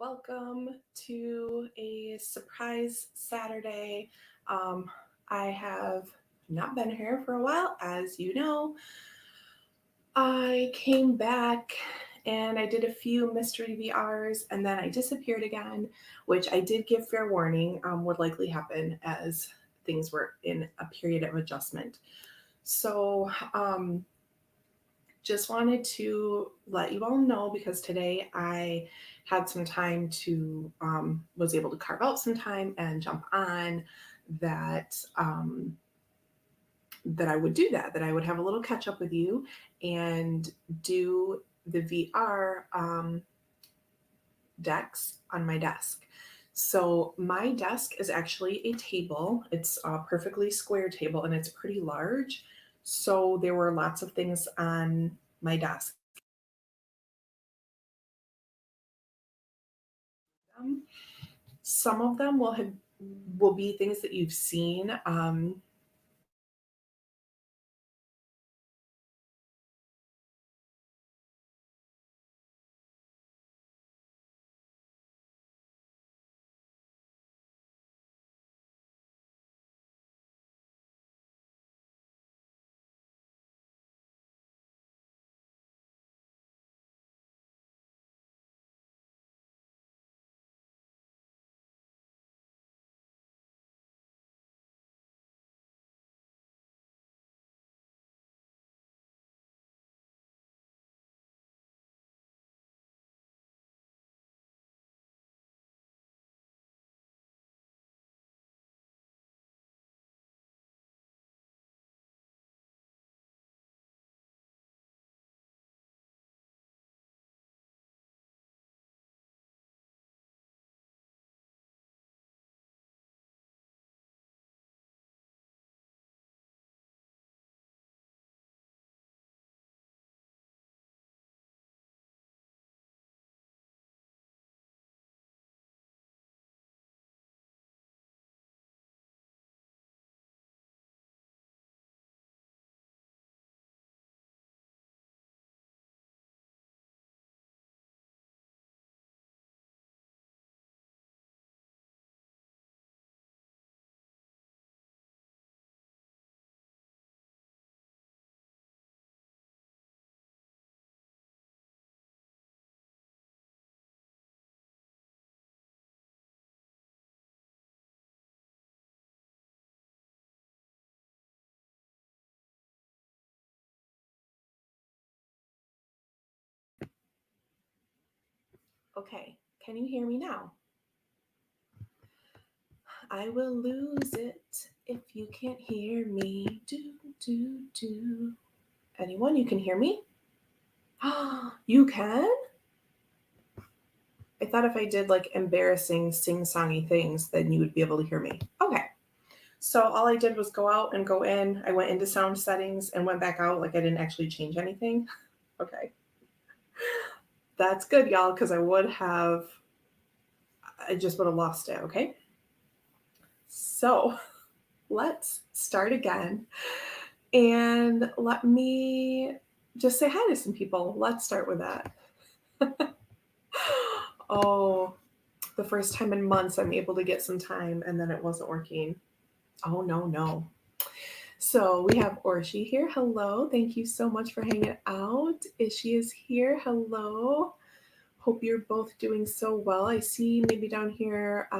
Welcome to a surprise Saturday. I have not been here for a while, as you know. I came back and I did a few mystery VRs and then I disappeared again, which I did give fair warning would likely happen as things were in a period of adjustment. So, just wanted to let you all know because today I had some time to was able to carve out some time and jump on that that I would do that I would have a little catch up with you and do the VR decks on my desk. So my desk is actually a table. It's a perfectly square table and it's pretty large. So there were lots of things on my desk. Some of them will be things that you've seen. Okay, can you hear me now? I will lose it if you can't hear me. Do. Anyone, you can hear me? You can? I thought if I did like embarrassing sing-songy things, then you would be able to hear me. Okay. So all I did was go out and go in. I went into sound settings and went back out. Like I didn't actually change anything. Okay. That's good, y'all, because I just would have lost it. Okay. So let's start again. And let me just say hi to some people. Let's start with that. Oh, the first time in months I'm able to get some time and then it wasn't working. Oh, no, no. So we have Orshi here. Hello. Thank you so much for hanging out. Ishi is here. Hello. Hope you're both doing so well. I see maybe down here,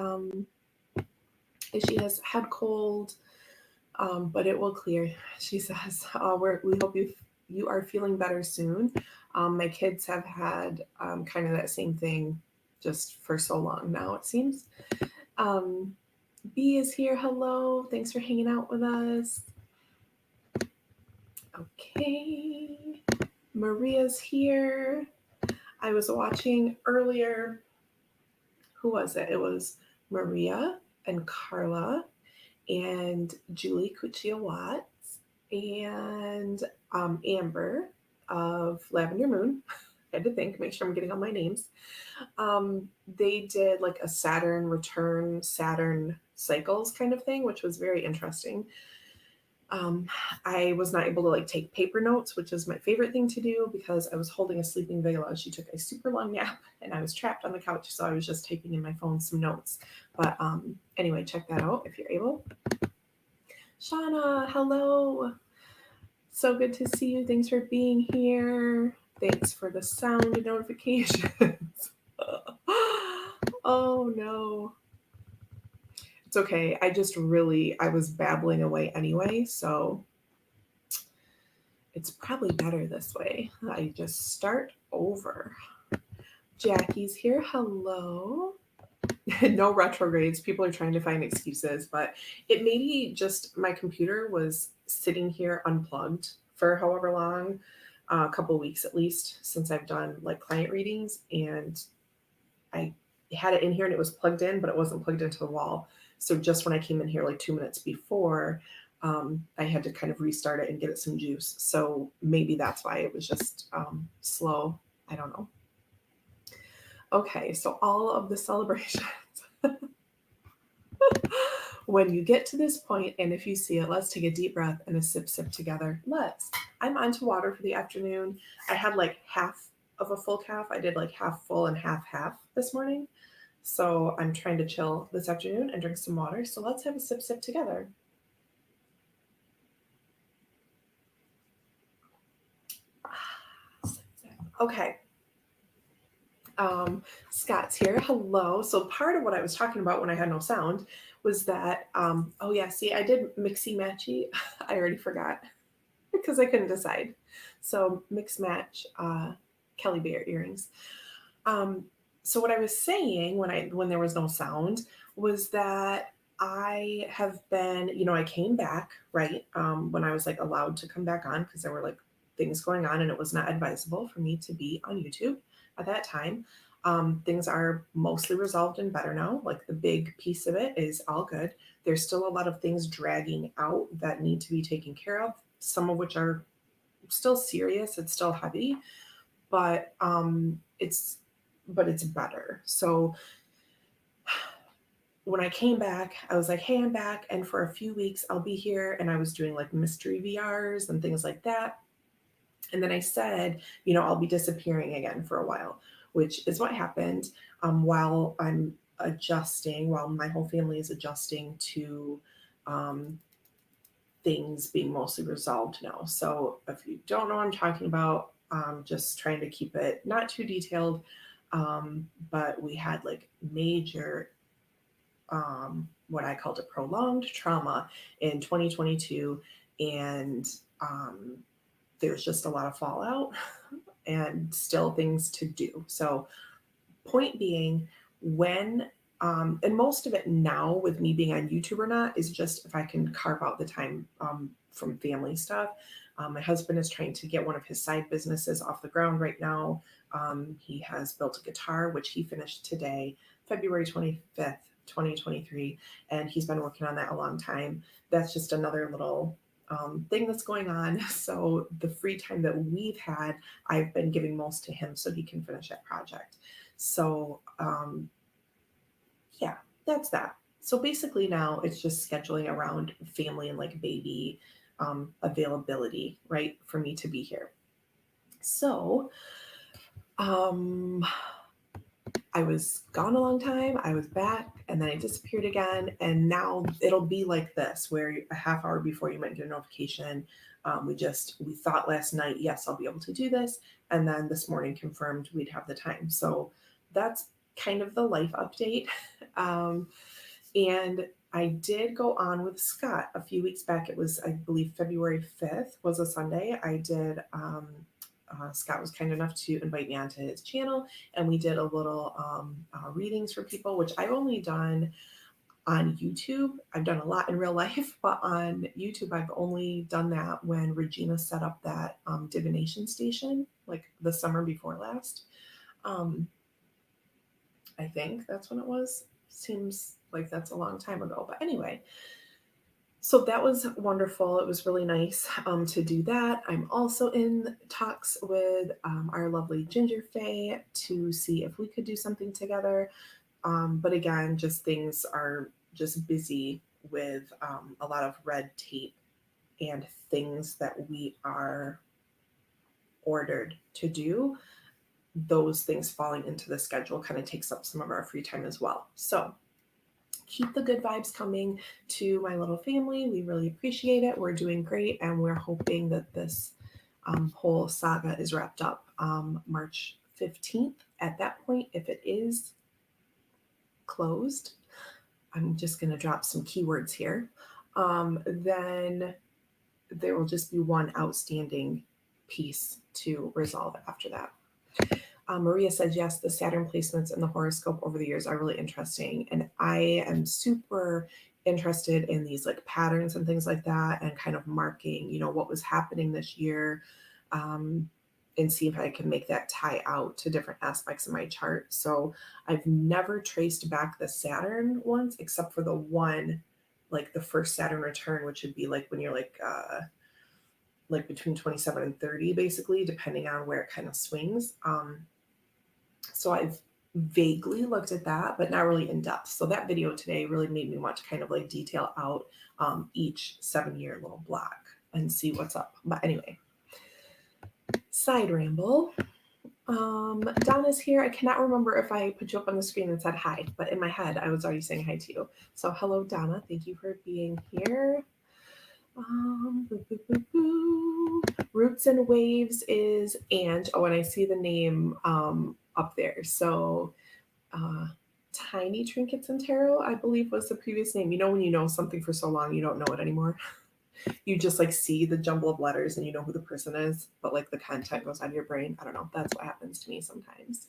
Ishi has head cold, but it will clear. She says, we hope you are feeling better soon. My kids have had kind of that same thing just for so long now, it seems. B is here. Hello. Thanks for hanging out with us. Okay. Maria's here. I was watching earlier. Who was it? It was Maria and Carla and Julie Cuccia Watts and Amber of Lavender Moon. I had to think, make sure I'm getting all my names. They did like a Saturn return, Saturn cycles kind of thing, which was very interesting. Um, I was not able to like take paper notes, which is my favorite thing to do because I was holding a sleeping Vela. She took a super long nap and I was trapped on the couch, so I was just taking in my phone some notes. But anyway, check that out if you're able. Shauna, hello. So good to see you. Thanks for being here. Thanks for the sound notifications. Oh no. It's okay. I was babbling away anyway, so it's probably better this way. I just start over. Jackie's here. Hello. No retrogrades. People are trying to find excuses, but it maybe just my computer was sitting here unplugged for however long, a couple weeks at least, since I've done like client readings, and I had it in here and it was plugged in, but it wasn't plugged into the wall. So just when I came in here like 2 minutes before, I had to kind of restart it and get it some juice. So maybe that's why it was just slow. I don't know. Okay, so all of the celebrations. When you get to this point, and if you see it, let's take a deep breath and a sip together. Let's. I'm onto water for the afternoon. I had like half of a full calf. I did like half full and half this morning. So I'm trying to chill this afternoon and drink some water. So let's have a sip together. Okay. Scott's here. Hello. So part of what I was talking about when I had no sound was that, oh yeah, see, I did mixy matchy. I already forgot because I couldn't decide. So mix match Kelly Bear earrings. Um, so what I was saying when there was no sound was that I have been, I came back right when I was like allowed to come back on because there were like things going on and it was not advisable for me to be on YouTube at that time. Things are mostly resolved and better now. Like the big piece of it is all good. There's still a lot of things dragging out that need to be taken care of. Some of which are still serious. It's still heavy, but it's better. So when I came back, I was like, hey, I'm back. And for a few weeks, I'll be here. And I was doing like mystery VRs and things like that. And then I said, I'll be disappearing again for a while, which is what happened while I'm adjusting, while my whole family is adjusting to um, things being mostly resolved now. So if you don't know what I'm talking about, just trying to keep it not too detailed, but we had like major what I called a prolonged trauma in 2022, and there's just a lot of fallout and still things to do. So, point being, when and most of it now with me being on YouTube or not is just if I can carve out the time from family stuff. My husband is trying to get one of his side businesses off the ground right now. He has built a guitar, which he finished today, February 25th, 2023, and he's been working on that a long time. That's just another little thing that's going on. So the free time that we've had, I've been giving most to him so he can finish that project. So yeah, that's that. So basically now it's just scheduling around family and like baby availability, right, for me to be here. So um, I was gone a long time. I was back and then I disappeared again. And now it'll be like this, where a half hour before you might get a notification. We thought last night, yes, I'll be able to do this. And then this morning confirmed we'd have the time. So that's kind of the life update. Um, and I did go on with Scott a few weeks back. It was, I believe, February 5th was a Sunday. Scott was kind enough to invite me onto his channel, and we did a little readings for people, which I've only done on YouTube. I've done a lot in real life, but on YouTube, I've only done that when Regina set up that divination station, like the summer before last. Um, I think that's when it was. Seems like that's a long time ago. But anyway, so that was wonderful. It was really nice to do that. I'm also in talks with our lovely Ginger Faye to see if we could do something together. But again, just things are just busy with a lot of red tape and things that we are ordered to do, those things falling into the schedule kind of takes up some of our free time as well. So keep the good vibes coming to my little family. We really appreciate it. We're doing great, and we're hoping that this whole saga is wrapped up March 15th. At that point, if it is closed, I'm just going to drop some keywords here. Then there will just be one outstanding piece to resolve after that. Maria says, yes, the Saturn placements in the horoscope over the years are really interesting. And I am super interested in these like patterns and things like that, and kind of marking, what was happening this year, and see if I can make that tie out to different aspects of my chart. So I've never traced back the Saturn ones except for the one, like the first Saturn return, which would be like when you're like between 27 and 30, basically, depending on where it kind of swings. So I've vaguely looked at that, but not really in depth. So that video today really made me want to kind of like detail out each 7-year little block and see what's up. But anyway, side ramble. Donna's here. I cannot remember if I put you up on the screen and said hi, but in my head, I was already saying hi to you. So hello, Donna. Thank you for being here. Boo, boo, boo, boo. Roots and Waves is Ange. Oh, and I see the name up there. So Tiny Trinkets and Tarot, I believe, was the previous name. When you know something for so long, you don't know it anymore. You just like see the jumble of letters and you know who the person is, but like the content goes out of your brain. I don't know. That's what happens to me sometimes.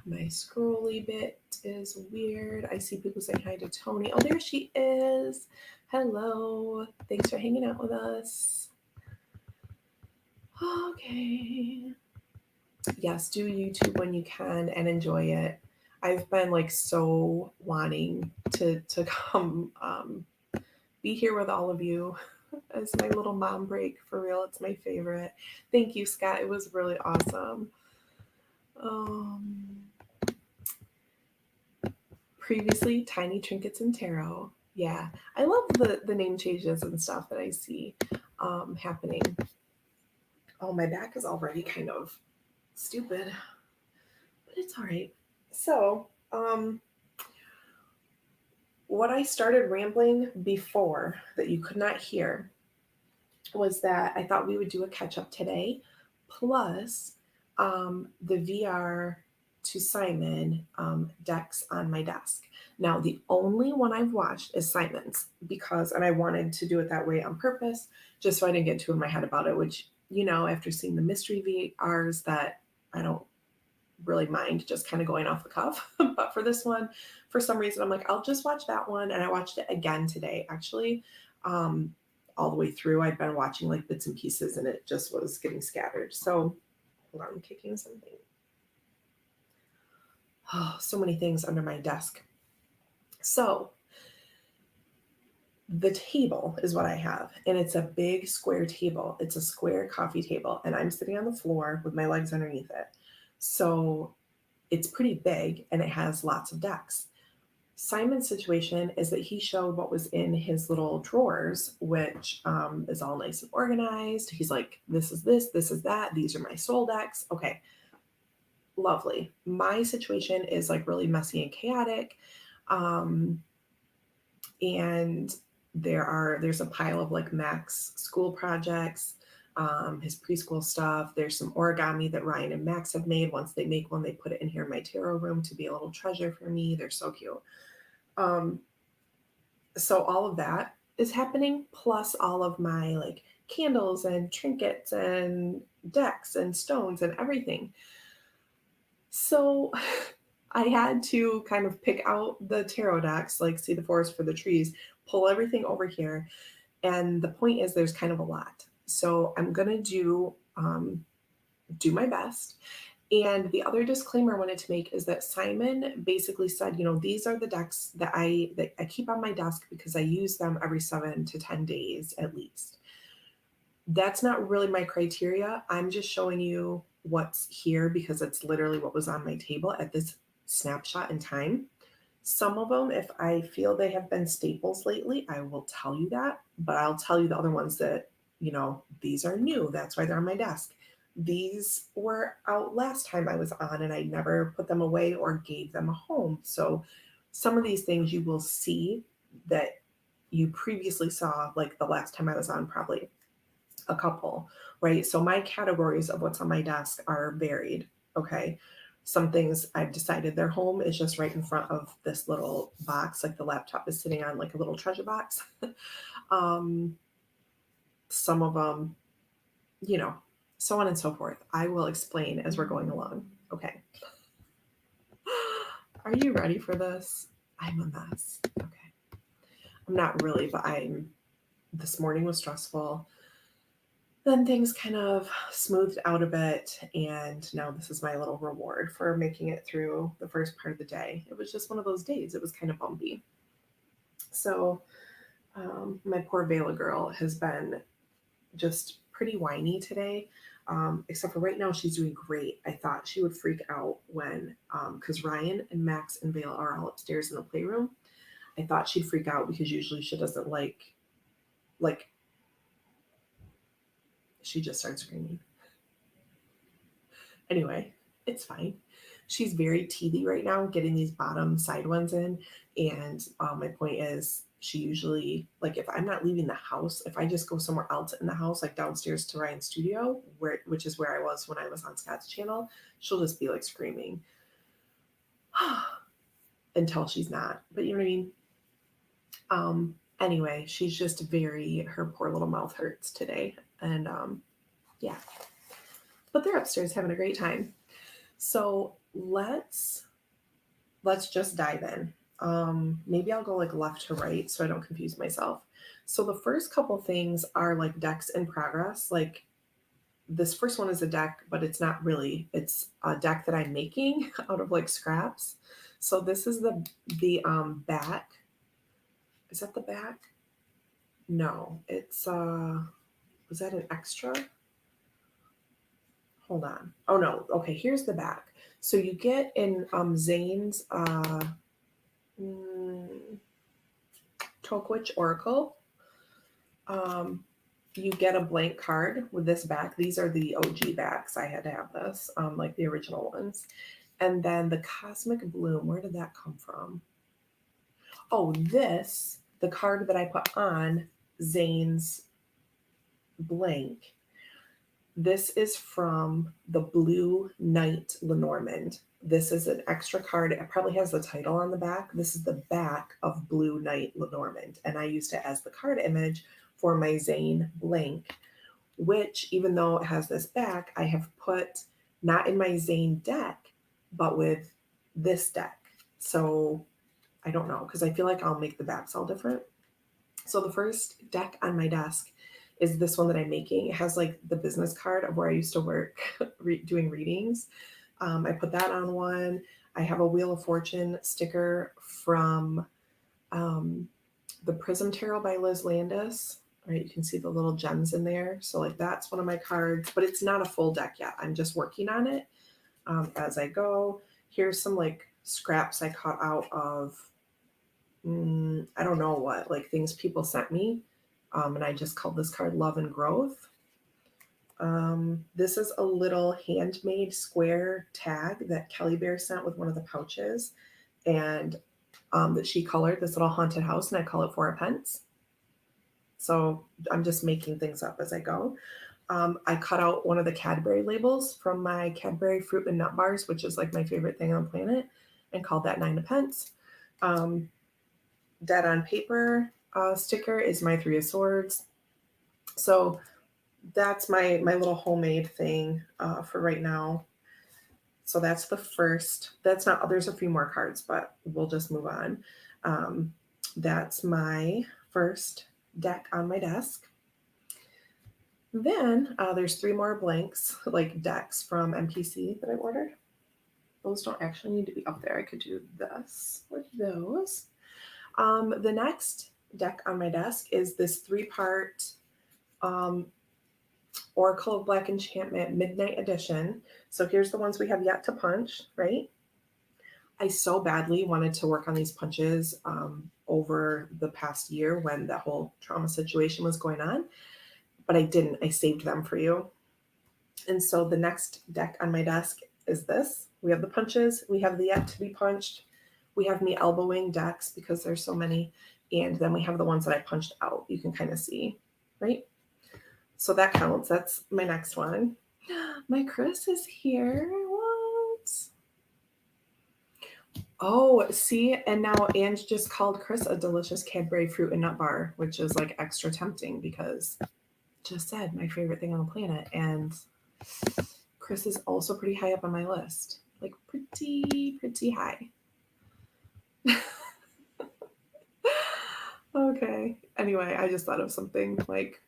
My scrolly bit is weird. I see people saying hi to Tony. Oh, there she is. Hello. Thanks for hanging out with us. Okay. Yes, do YouTube when you can and enjoy it. I've been like so wanting to come be here with all of you as my little mom break. For real, it's my favorite. Thank you, Scott. It was really awesome. Previously, Tiny Trinkets and Tarot. Yeah, I love the name changes and stuff that I see happening. Oh, my back is already kind of stupid, but it's all right. So, what I started rambling before that you could not hear was that I thought we would do a catch up today, plus the VR to Simon decks on my desk. Now, the only one I've watched is Simon's and I wanted to do it that way on purpose, just so I didn't get too in my head about it, which, after seeing the mystery VRs, that I don't really mind just kind of going off the cuff. But for this one, for some reason, I'm like, I'll just watch that one. And I watched it again today, actually, all the way through. I'd been watching like bits and pieces and it just was getting scattered. So hold on, I'm kicking something. Oh, so many things under my desk. So the table is what I have, and it's a big square table. It's a square coffee table, and I'm sitting on the floor with my legs underneath it. So it's pretty big, and it has lots of decks. Simon's situation is that he showed what was in his little drawers, which is all nice and organized. He's like, this is this is that. These are my soul decks. Okay, lovely. My situation is like really messy and chaotic. And there's a pile of like Mac's school projects, his preschool stuff. There's some origami that Ryan and Max have made. Once they make one, they put it in here in my tarot room to be a little treasure for me. They're so cute. So all of that is happening, plus all of my like candles and trinkets and decks and stones and everything. So I had to kind of pick out the tarot decks, like see the forest for the trees, pull everything over here. And the point is there's kind of a lot. So I'm going to do my best. And the other disclaimer I wanted to make is that Simon basically said, these are the decks that I keep on my desk because I use them every 7 to 10 days at least. That's not really my criteria. I'm just showing you what's here because it's literally what was on my table at this snapshot in time. Some of them, if I feel they have been staples lately, I will tell you that, but I'll tell you the other ones that, these are new. That's why they're on my desk. These were out last time I was on and I never put them away or gave them a home. So some of these things you will see that you previously saw, like the last time I was on, probably a couple, right? So my categories of what's on my desk are varied. Okay. Some things I've decided their home is just right in front of this little box, like the laptop is sitting on like a little treasure box. um, some of them, you know, so on and so forth. I will explain as we're going along. Okay. Are you ready for this? I'm a mess. Okay. I'm not really, but this morning was stressful. Then things kind of smoothed out a bit, and now this is my little reward for making it through the first part of the day. It was just one of those days. It was kind of bumpy. So my poor Vela girl has been just pretty whiny today. Except for right now, she's doing great. I thought she would freak out when, because Ryan and Max and Vela are all upstairs in the playroom. I thought she'd freak out because usually she doesn't like, she just starts screaming. Anyway, it's fine. She's very teethy right now, getting these bottom side ones in. And my point is, she usually, like, if I'm not leaving the house, if I just go somewhere else in the house, like downstairs to Ryan's studio, which is where I was when I was on Scott's channel, she'll just be like screaming until she's not. But you know what I mean? Anyway, she's just her poor little mouth hurts today. And yeah, but they're upstairs having a great time. So let's just dive in. Maybe I'll go like left to right so I don't confuse myself. So the first couple things are like decks in progress. Like this first one is a deck, but it's not really. It's a deck that I'm making out of like scraps. So this is the back. Is that the back? No, it's was that an extra? Hold on. Oh no. Okay, here's the back. So you get in Zane's Tolkwich Oracle. You get a blank card with this back. These are the OG backs. I had to have this, like the original ones. And then the Cosmic Bloom. Where did that come from? Oh, the card that I put on Zane's blank. This is from the Blue Knight Lenormand. This is an extra card. It probably has the title on the back. This is the back of Blue Knight Lenormand. And I used it as the card image for my Zane blank, which, even though it has this back, I have put not in my Zane deck, but with this deck. So I don't know, because I feel like I'll make the backs all different. So the first deck on my desk is this one that I'm making. It has like the business card of where I used to work doing readings. I put that on one. I have a Wheel of Fortune sticker from the Prism Tarot by Liz Landis. Right, you can see the little gems in there. So like that's one of my cards, but it's not a full deck yet. I'm just working on it as I go. Here's some like scraps I caught out of, I don't know what, like things people sent me. And I just called this card Love and Growth. This is a little handmade square tag that Kelly Bear sent with one of the pouches. And that she colored this little haunted house, and I call it For a Pence. So I'm just making things up as I go. I cut out one of the Cadbury labels from my Cadbury fruit and nut bars, which is like my favorite thing on the planet, and called that 9 pence. Dead on paper sticker is my Three of Swords. So that's my little homemade thing for right now. So that's the first. That's not. There's a few more cards, but we'll just move on. That's my first deck on my desk. Then there's 3 more blanks, like decks from MPC that I ordered. Those don't actually need to be up there. I could do this with those. The next deck on my desk is this 3-part Oracle of Black Enchantment Midnight Edition. So here's the ones we have yet to punch, right? I so badly wanted to work on these punches over the past year when that whole trauma situation was going on, but I didn't. I saved them for you. And so the next deck on my desk is this. We have the punches, we have the yet to be punched, we have me elbowing decks because there's so many, and then we have the ones that I punched out. You can kind of see, right? So that counts. That's my next one. My Chris is here. What? Oh, see, and now Ange just called Chris a delicious Cadbury fruit and nut bar, which is like extra tempting because just said my favorite thing on the planet. And Chris is also pretty high up on my list, like pretty high. Okay. Anyway, I just thought of something like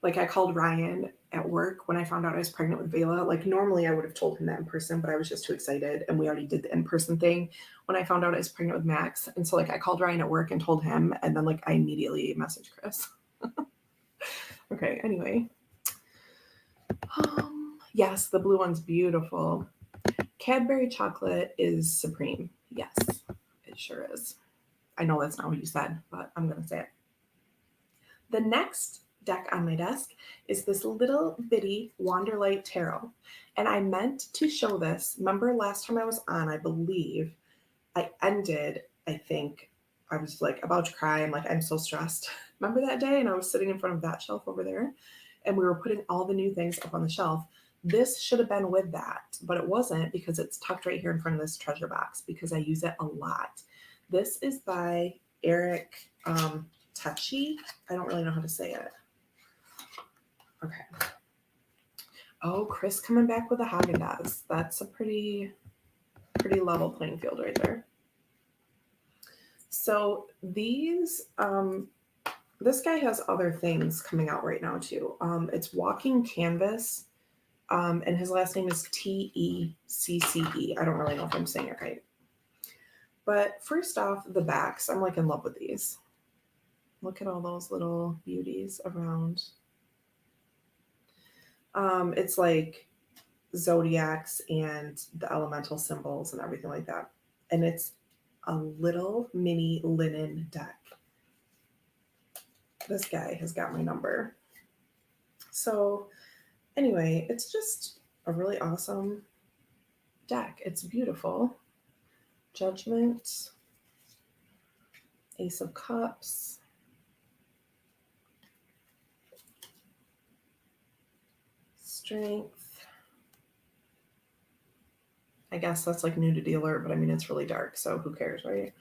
I called Ryan at work when I found out I was pregnant with Vela. Like normally I would have told him that in person, but I was just too excited and we already did the in-person thing when I found out I was pregnant with Max. And so like I called Ryan at work and told him, and then like I immediately messaged Chris. Okay, anyway. Yes, the blue one's beautiful. Cadbury chocolate is supreme. Yes, it sure is. I know that's not what you said, but I'm going to say it. The next deck on my desk is this little bitty Wanderlight Tarot. And I meant to show this. Remember last time I was on, I believe, I think, I was like about to cry. I'm like, I'm so stressed. Remember that day? And I was sitting in front of that shelf over there and we were putting all the new things up on the shelf. This should have been with that, but it wasn't because it's tucked right here in front of this treasure box because I use it a lot. This is by Eric Touchy. I don't really know how to say it. Okay. Oh, Chris coming back with a Haagen-Dazs. That's a pretty level playing field right there. So these, this guy has other things coming out right now too. It's Walking Canvas, and his last name is Tecce. I don't really know if I'm saying it right. But first off, the backs. I'm like in love with these. Look at all those little beauties around. It's like zodiacs and the elemental symbols and everything like that. And it's a little mini linen deck. This guy has got my number. So anyway, it's just a really awesome deck. It's beautiful. Judgment, Ace of Cups, Strength. I guess that's like nudity alert, but I mean, it's really dark, so who cares, right?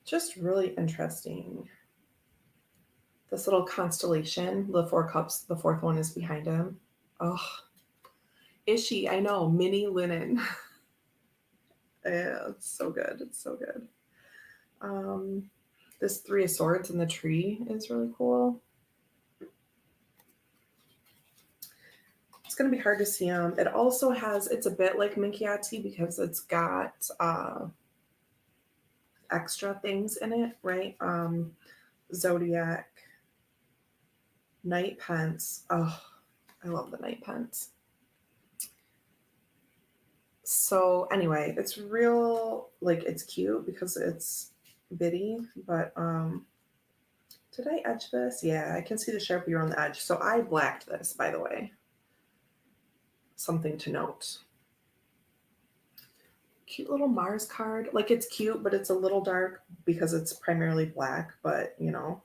Just really interesting. This little constellation, the 4 cups, the 4th one is behind him. Oh, is she? I know, mini linen. Yeah, it's so good. It's so good. This 3 of Swords in the tree is really cool. It's going to be hard to see them. It also has, it's a bit like Minchiati because it's got extra things in it, right? Zodiac, Night Pence. Oh, I love the Night Pence. So anyway, it's real, like it's cute because it's bitty, but did I edge this? Yeah, I can see the Sharpie around the edge. So I blacked this, by the way. Something to note. Cute little Mars card. Like it's cute, but it's a little dark because it's primarily black, but you know,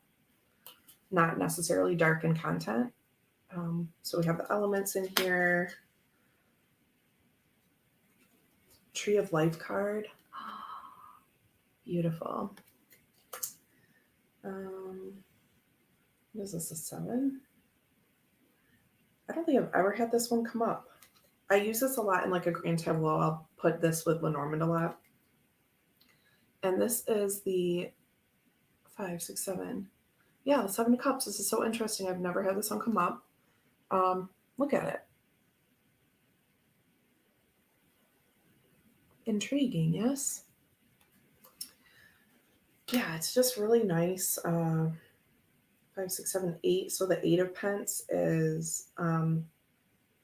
not necessarily dark in content. So we have the elements in here. Tree of Life card. Beautiful. What is this, a 7? I don't think I've ever had this one come up. I use this a lot in like a grand tableau. I'll put this with Lenormand a lot. And this is the 5, 6, 7. Yeah, the 7 of Cups. This is so interesting. I've never had this one come up. Look at it. Intriguing, yes? Yeah, it's just really nice. 5, 6, 7, 8. So the 8 of Pence is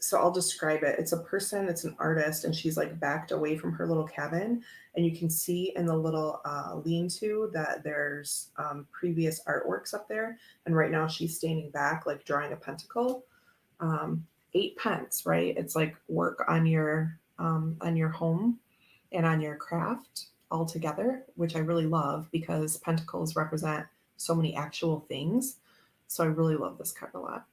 so I'll describe it. It's a person, it's an artist, and she's like backed away from her little cabin. And you can see in the little lean-to that there's previous artworks up there. And right now she's standing back, like drawing a pentacle. 8 pence, right? It's like work on your home and on your craft all together, which I really love because pentacles represent so many actual things. So I really love this card a lot.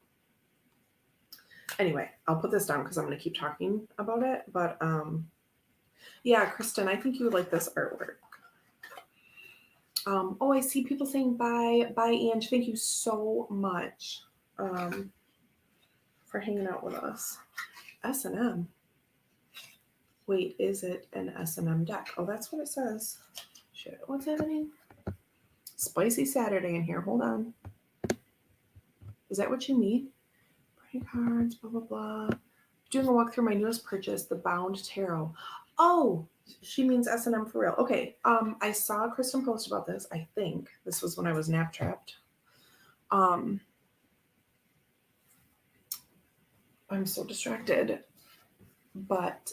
Anyway, I'll put this down because I'm going to keep talking about it. But yeah, Kristen, I think you would like this artwork. Oh, I see people saying bye. Bye, Ange. Thank you so much for hanging out with us. S&M. Wait, is it an S&M deck? Oh, that's what it says. Shit, what's happening? Spicy Saturday in here. Hold on. Is that what you mean? Party cards, blah, blah, blah. Doing a walk through my newest purchase, the Bound Tarot. Oh, she means S&M for real. Okay. I saw Kristen post about this. I think this was when I was nap trapped. I'm so distracted. But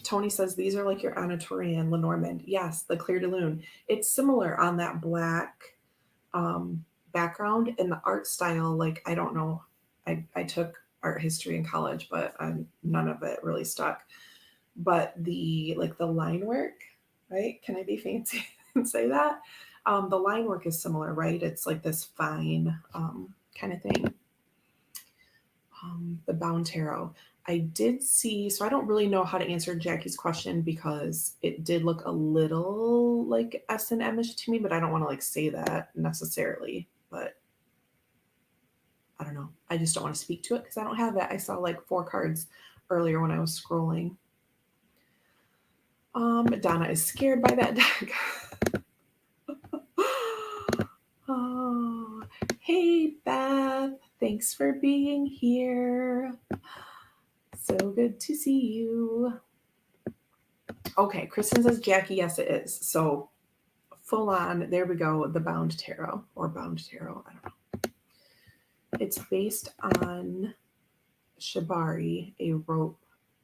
Tony says these are like your Anatolian Lenormand. Yes, the Clair de Lune. It's similar on that black background, and the art style, like, I don't know. I took art history in college, but none of it really stuck. But the line work, right? Can I be fancy and say that? The line work is similar, right? It's like this fine kind of thing. The Bound Tarot. I did see, so I don't really know how to answer Jackie's question because it did look a little like S&M-ish to me, but I don't want to like say that necessarily. But I don't know. I just don't want to speak to it because I don't have it. I saw like 4 cards earlier when I was scrolling. Donna is scared by that deck. Oh, hey Beth, thanks for being here. So good to see you. Okay, Kristen says Jackie, yes it is. So full on, there we go, the Bound Tarot or Bound Tarot, I don't know. It's based on Shibari, a rope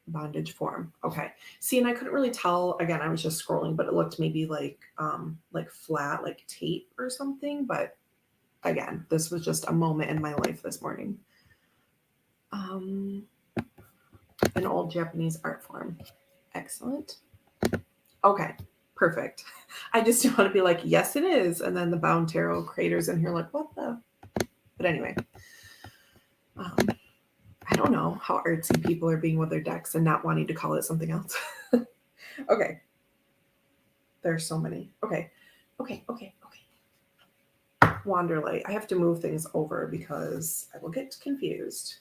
bondage form. Okay. See, and I couldn't really tell, again, I was just scrolling, but it looked maybe like flat, like tape or something. But again, this was just a moment in my life this morning. An old Japanese art form. Excellent. Okay, perfect. I just want to be like, yes, it is. And then the Bound Tarot creators in here like, what the? But anyway, I don't know how artsy people are being with their decks and not wanting to call it something else. Okay. There's so many. Okay. Wanderlight. I have to move things over because I will get confused.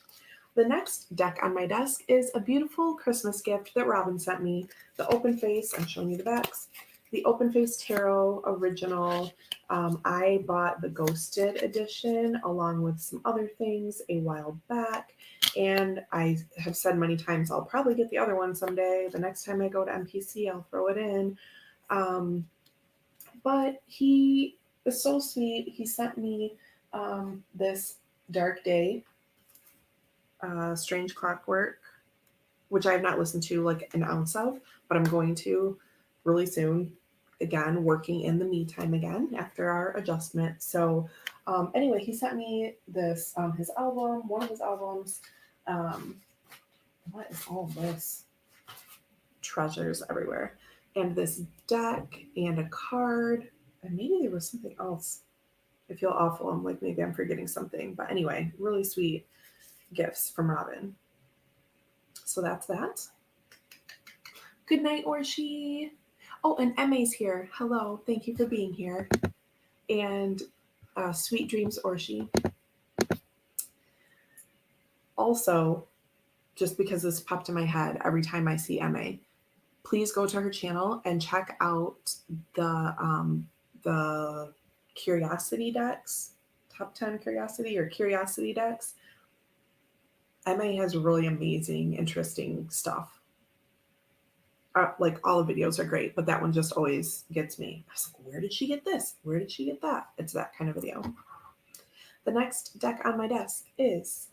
The next deck on my desk is a beautiful Christmas gift that Robin sent me. The Open Face, I'm showing you the backs. The Open Face Tarot original. I bought the Ghosted edition along with some other things a while back. And I have said many times I'll probably get the other one someday. The next time I go to MPC, I'll throw it in. But he is so sweet. He sent me this Dark Day, Strange Clockwork, which I have not listened to like an ounce of, but I'm going to really soon. Again, working in the me time again after our adjustment. So anyway, he sent me this, his album, one of his albums. What is all this? Treasures everywhere. And this deck and a card. And maybe there was something else. I feel awful. I'm like, maybe I'm forgetting something. But anyway, really sweet gifts from Robin. So that's that. Good night, Orshi. Oh, and Emmy's here. Hello. Thank you for being here. And sweet dreams, Orshi. Also, just because this popped in my head every time I see Emma, please go to her channel and check out the Curiosity decks, top 10 Curiosity or Curiosity decks. Emma has really amazing, interesting stuff. Like all the videos are great, but that one just always gets me. I was like, where did she get this? Where did she get that? It's that kind of video. The next deck on my desk is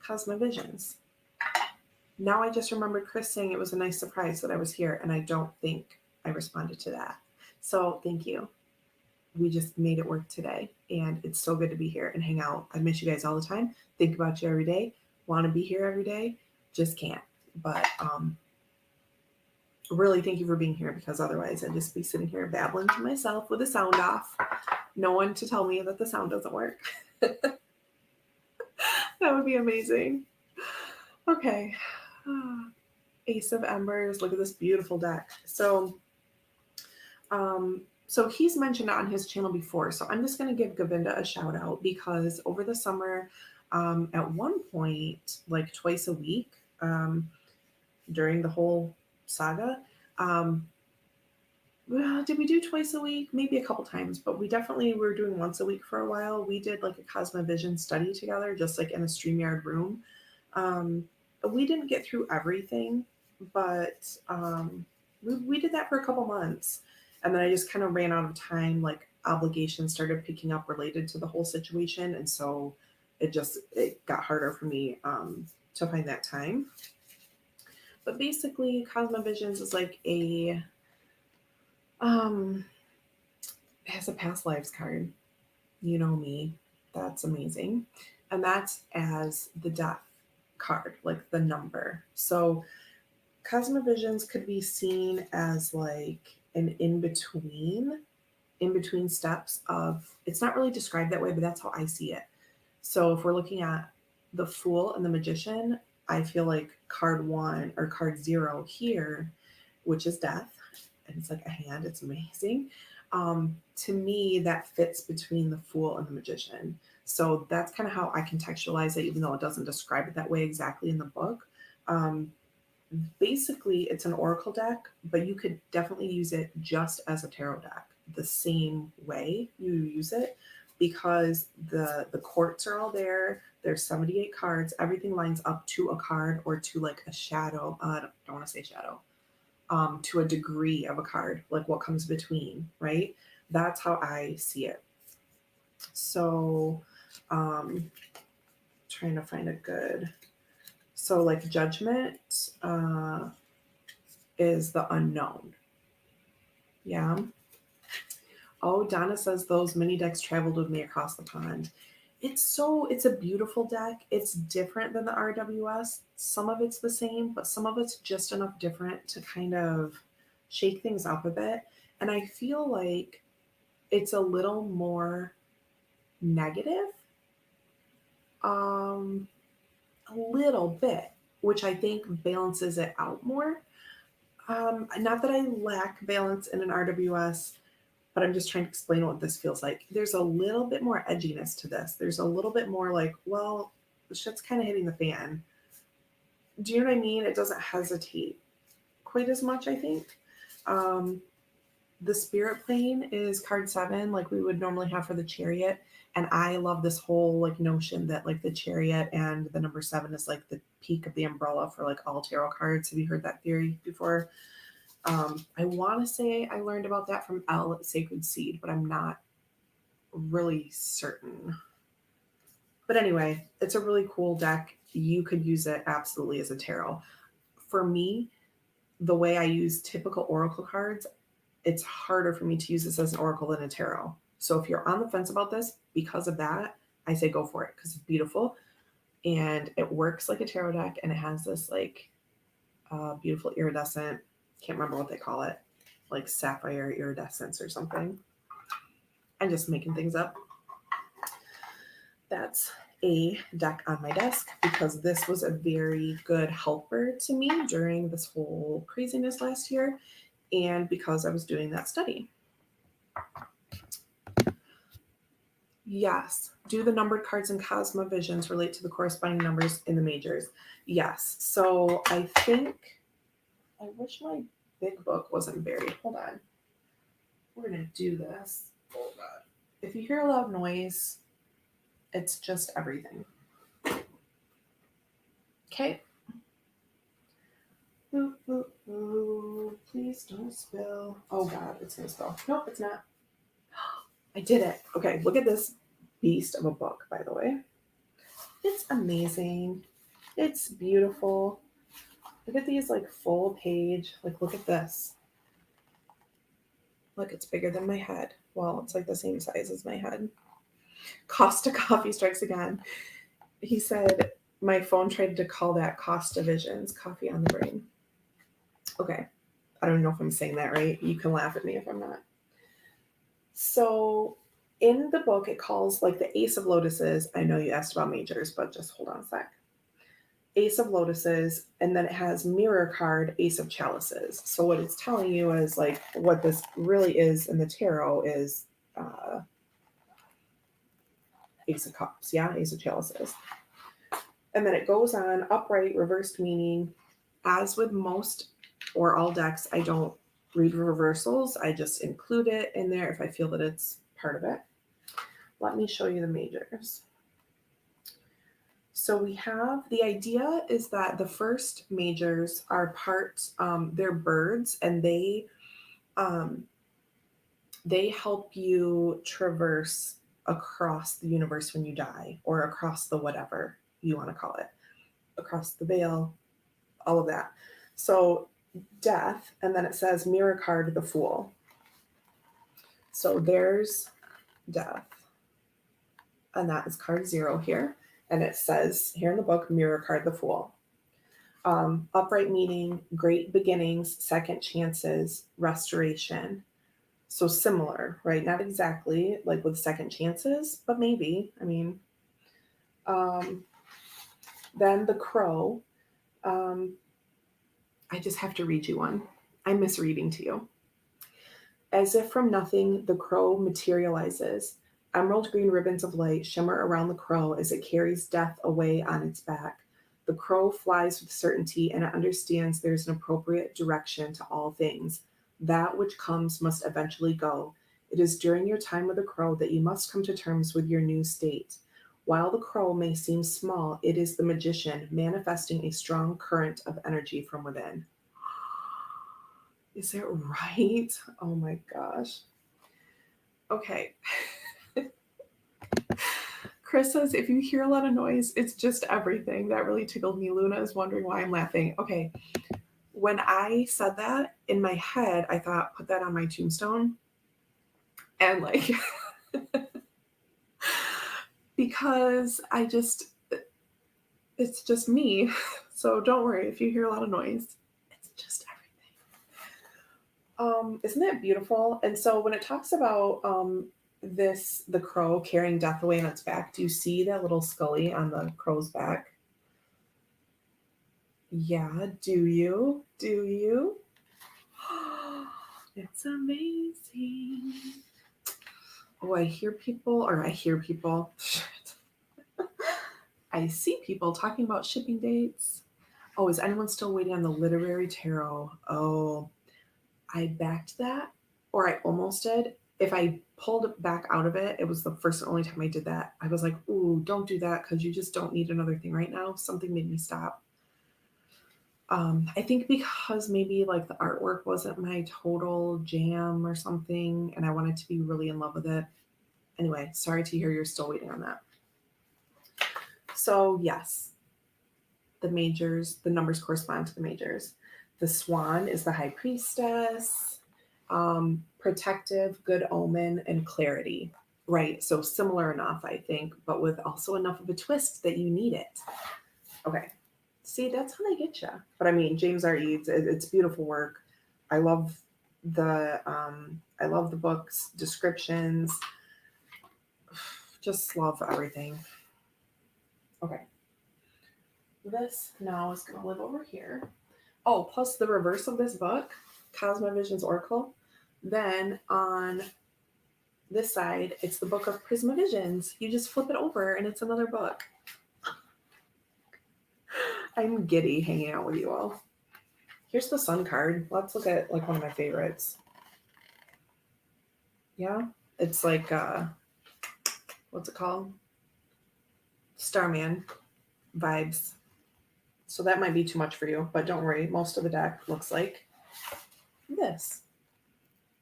Cosmovisions. Now I just remembered Chris saying it was a nice surprise that I was here, and I don't think I responded to that. So thank you. We just made it work today, and it's so good to be here and hang out. I miss you guys all the time. Think about you every day. Want to be here every day. Just can't. But really thank you for being here, because otherwise I'd just be sitting here babbling to myself with the sound off. No one to tell me that the sound doesn't work. That would be amazing. Okay. Ace of Embers. Look at this beautiful deck. So he's mentioned it on his channel before. So I'm just going to give Govinda a shout out, because over the summer, at one point, like twice a week, during the whole saga, well, did we do twice a week? Maybe a couple times, but we definitely were doing once a week for a while. We did like a Cosmovision study together, just like in a StreamYard room. We didn't get through everything, but we did that for a couple months. And then I just kind of ran out of time, like obligations started picking up related to the whole situation. And so it got harder for me to find that time. But basically, Cosmovisions is like it has a past lives card. You know me. That's amazing. And that's as the death card, like the number. So Cosmovisions could be seen as like an in-between steps of, it's not really described that way, but that's how I see it. So if we're looking at the Fool and the Magician, I feel like card 1 or card 0 here, which is death, and it's like a hand, it's amazing. To me, that fits between the Fool and the Magician. So that's kind of how I contextualize it, even though it doesn't describe it that way exactly in the book. Basically, it's an oracle deck, but you could definitely use it just as a tarot deck, the same way you use it, because the courts are all there. There's 78 cards. Everything lines up to a card or to like a shadow. I don't want to say shadow. To a degree of a card, like what comes between, right? That's how I see it. So, trying to find a good. So, like Judgment is the unknown. Yeah. Oh, Donna says those mini decks traveled with me across the pond. It's a beautiful deck. It's different than the RWS. Some of it's the same, but some of it's just enough different to kind of shake things up a bit. And I feel like it's a little more negative. A little bit, which I think balances it out more. Not that I lack balance in an RWS, but I'm just trying to explain what this feels like. There's a little bit more edginess to this. There's a little bit more like, well, the shit's kind of hitting the fan. Do you know what I mean? It doesn't hesitate quite as much, I think. The Spirit Plane is card 7, like we would normally have for the Chariot. And I love this whole like notion that like the Chariot and the number 7 is like the peak of the umbrella for like all tarot cards. Have you heard that theory before? I want to say I learned about that from Elle at Sacred Seed, but I'm not really certain. But anyway, it's a really cool deck. You could use it absolutely as a tarot. For me, the way I use typical oracle cards, it's harder for me to use this as an oracle than a tarot. So if you're on the fence about this, because of that, I say go for it, because it's beautiful and it works like a tarot deck, and it has this like beautiful iridescent, can't remember what they call it, like sapphire iridescence or something. I'm just making things up. That's a deck on my desk because this was a very good helper to me during this whole craziness last year, and because I was doing that study. Yes. Do the numbered cards in Cosmovisions relate to the corresponding numbers in the majors? Yes. So I think, I wish my big book wasn't buried. Hold on. We're going to do this. Oh, God. If you hear a loud noise, it's just everything. Okay. Ooh, ooh, ooh. Please don't spill. Oh, God. It's going to spill. Nope, it's not. I did it. Okay, look at this beast of a book, by the way. It's amazing. It's beautiful. Look at these like full page. Like, look at this. Look, it's bigger than my head. Well, it's like the same size as my head. Costa Coffee strikes again. He said, my phone tried to call that Costa Visions, coffee on the brain. Okay. I don't know if I'm saying that right. You can laugh at me if I'm not. So in the book, it calls like the Ace of Lotuses. I know you asked about majors, but just hold on a sec. Ace of Lotuses, and then it has mirror card, Ace of Chalices. So what it's telling you is like what this really is in the tarot is Ace of Cups, yeah, Ace of Chalices. And then it goes on upright, reversed meaning. As with most or all decks, I don't read reversals. I just include it in there if I feel that it's part of it. Let me show you the majors. So we have, the idea is that the first majors are they're birds, and they help you traverse across the universe when you die, or across the whatever you want to call it, across the veil, all of that. So death, and then it says mirror card, the Fool. So there's death, and that is card 0 here. And it says here in the book, mirror card, the Fool. Upright meaning, great beginnings, second chances, restoration. So similar, right? Not exactly like with second chances, but maybe. I mean, then the Crow. I just have to read you one. I'm misreading to you. As if from nothing, the crow materializes. Emerald green ribbons of light shimmer around the crow as it carries death away on its back. The crow flies with certainty, and it understands there's an appropriate direction to all things. That which comes must eventually go. It is during your time with the crow that you must come to terms with your new state. While the crow may seem small, it is the magician manifesting a strong current of energy from within. Is it right? Oh my gosh. Okay. Chris says, if you hear a lot of noise, it's just everything. That really tickled me. Luna is wondering why I'm laughing. Okay. When I said that in my head, I thought, put that on my tombstone. And like, because it's just me. So don't worry if you hear a lot of noise. It's just everything. Isn't that beautiful? And so when it talks about the crow carrying death away on its back, do you see that little scully on the crow's back? Yeah, do you? Do you? It's amazing. Oh, I hear people. I see people talking about shipping dates. Oh, is anyone still waiting on the literary tarot? Oh, I backed that, or I almost did. If I pulled it back out of it, it was the first and only time I did that. I was like, ooh, don't do that because you just don't need another thing right now. Something made me stop. I think because maybe like the artwork wasn't my total jam or something, and I wanted to be really in love with it. Anyway, sorry to hear you're still waiting on that. So yes, the majors, the numbers correspond to the majors. The swan is the high priestess, protective, good omen, and clarity. Right, so similar enough, I think, but with also enough of a twist that you need it. Okay. See, that's how they get you. But I mean, James R. Eads, it's beautiful work. I love the book's descriptions. Just love everything. Okay. This now is going to live over here. Oh, plus the reverse of this book, Cosmovision's Oracle. Then on this side, it's the book of Prismavisions. You just flip it over and it's another book. I'm giddy hanging out with you all. Here's the sun card. Let's look at like one of my favorites. Yeah, it's like what's it called? Starman vibes. So that might be too much for you, but don't worry. Most of the deck looks like this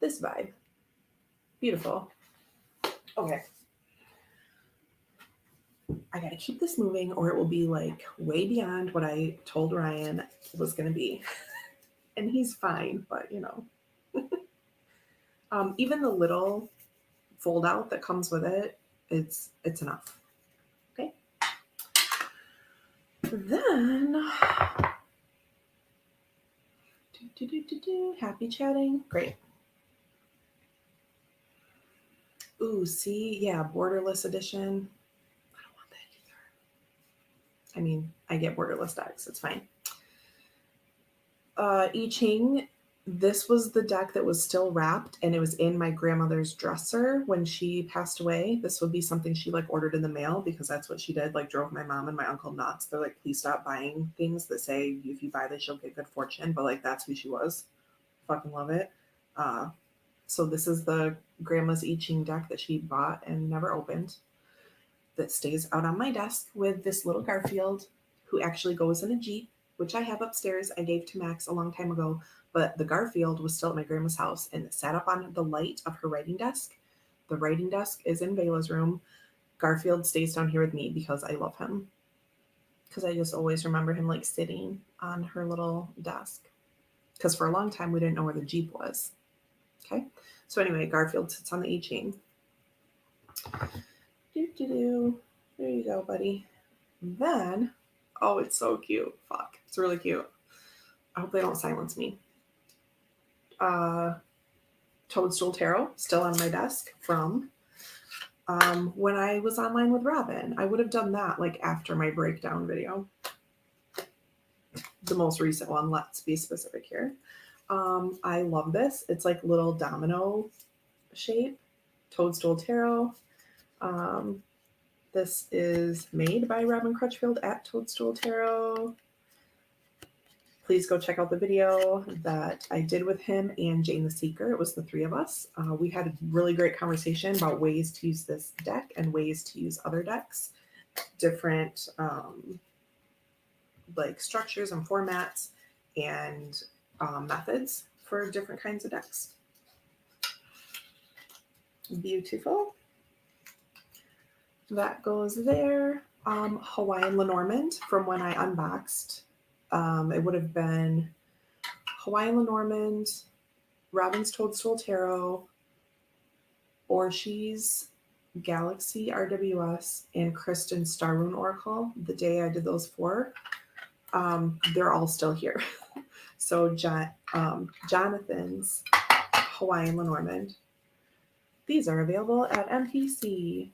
vibe. Beautiful. Okay. I got to keep this moving or it will be like way beyond what I told Ryan it was going to be. And he's fine, but you know. Even the little fold out that comes with it, it's enough. Okay. Then happy chatting. Great. Ooh, see, yeah, borderless edition. I don't want that either. I mean, I get borderless decks. It's fine. I Ching, this was the deck that was still wrapped and it was in my grandmother's dresser when she passed away. This would be something she like ordered in the mail because that's what she did, like drove my mom and my uncle nuts. They're like, please stop buying things that say if you buy this you'll get good fortune, but like that's who she was. Fucking love it. So this is the grandma's I Ching deck that she bought and never opened that stays out on my desk with this little Garfield who actually goes in a Jeep, which I have upstairs. I gave to Max a long time ago, but the Garfield was still at my grandma's house and it sat up on the light of her writing desk. The writing desk is in Vela's room. Garfield stays down here with me because I love him. Because I just always remember him like sitting on her little desk. Because for a long time we didn't know where the Jeep was. Okay. So anyway, Garfield sits on the I Ching. There you go, buddy. Then, oh, it's so cute. Fuck. It's really cute. I hope they don't silence me. Toadstool Tarot, still on my desk from when I was online with Robin. I would have done that like after my breakdown video. The most recent one, let's be specific here. I love this. It's like little domino shape. Toadstool Tarot. This is made by Robin Crutchfield at Toadstool Tarot. Please go check out the video that I did with him and Jane the Seeker. It was the three of us. We had a really great conversation about ways to use this deck and ways to use other decks, different like structures and formats and methods for different kinds of decks. Beautiful. That goes there. Hawaiian Lenormand from when I unboxed. It would have been Hawaiian Lenormand, Robin's Toadstool Tarot, Orshi's Galaxy RWS, and Kristen's Star Rune Oracle. The day I did those four, they're all still here. So Jonathan's Hawaiian Lenormand. These are available at MPC.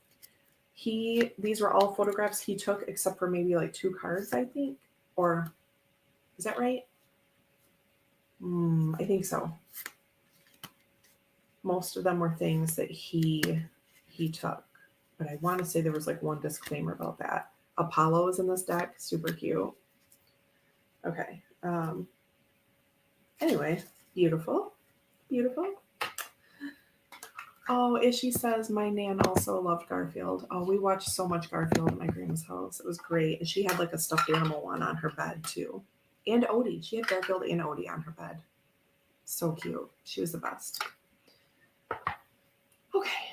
These were all photographs he took except for maybe like 2 cards, I think. Or is that right? I think so. Most of them were things that he took. But I want to say there was like one disclaimer about that. Apollo is in this deck. Super cute. Okay. Anyway, beautiful. Beautiful. Oh, Ishi says my nan also loved Garfield. Oh, we watched so much Garfield at my grandma's house. It was great. And she had like a stuffed animal one on her bed too. And Odie. She had Garfield and Odie on her bed. So cute. She was the best. Okay.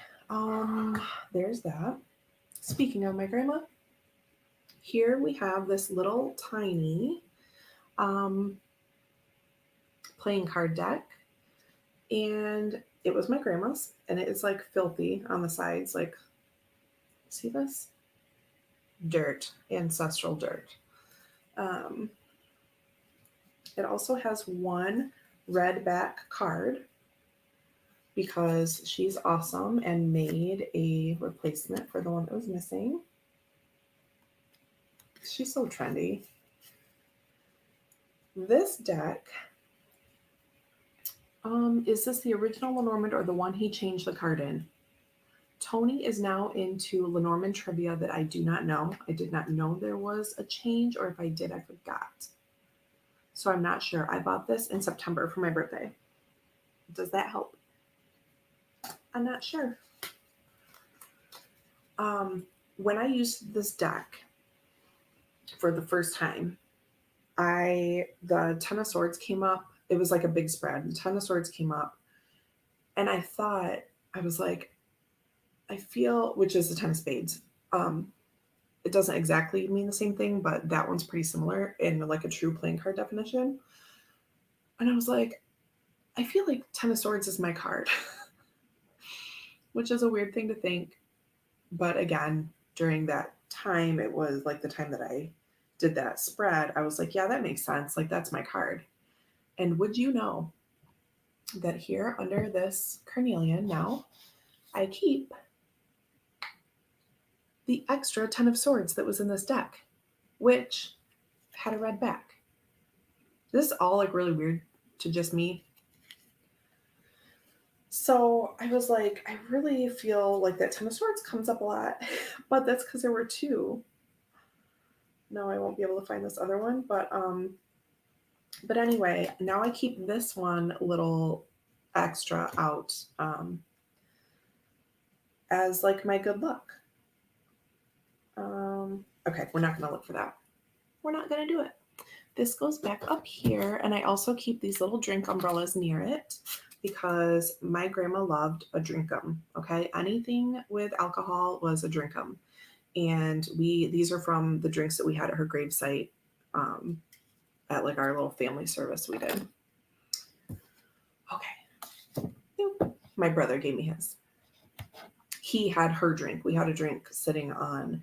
There's that. Speaking of my grandma, here we have this little tiny playing card deck. And it was my grandma's, and it is like filthy on the sides. Like, see this? Dirt, ancestral dirt. It also has one red back card because she's awesome and made a replacement for the one that was missing. She's so trendy. This deck, is this the original Lenormand or the one he changed the card in? Tony is now into Lenormand trivia that I do not know. I did not know there was a change, or if I did, I forgot. So I'm not sure. I bought this in September for my birthday. Does that help? I'm not sure. When I used this deck for the first time, the Ten of Swords came up. It was like a big spread. The Ten of Swords came up. And I thought, I was like, I feel, which is the Ten of Spades. it doesn't exactly mean the same thing, but that one's pretty similar in like a true playing card definition. And I was like, I feel like Ten of Swords is my card, which is a weird thing to think. But again, during that time, it was like the time that I did that spread, I was like, yeah, that makes sense. Like, that's my card. And would you know that here under this carnelian now, I keep the extra Ten of Swords that was in this deck, which had a red back. This is all like really weird to just me. So I was like, I really feel like that Ten of Swords comes up a lot, but that's because there were two. No, I won't be able to find this other one, but anyway, now I keep this one little extra out as like my good luck. Okay, we're not gonna look for that. We're not gonna do it. This goes back up here, and I also keep these little drink umbrellas near it because my grandma loved a drinkum. Okay, anything with alcohol was a drinkum, and these are from the drinks that we had at her gravesite at like our little family service we did. Okay, my brother gave me his. He had her drink. We had a drink sitting on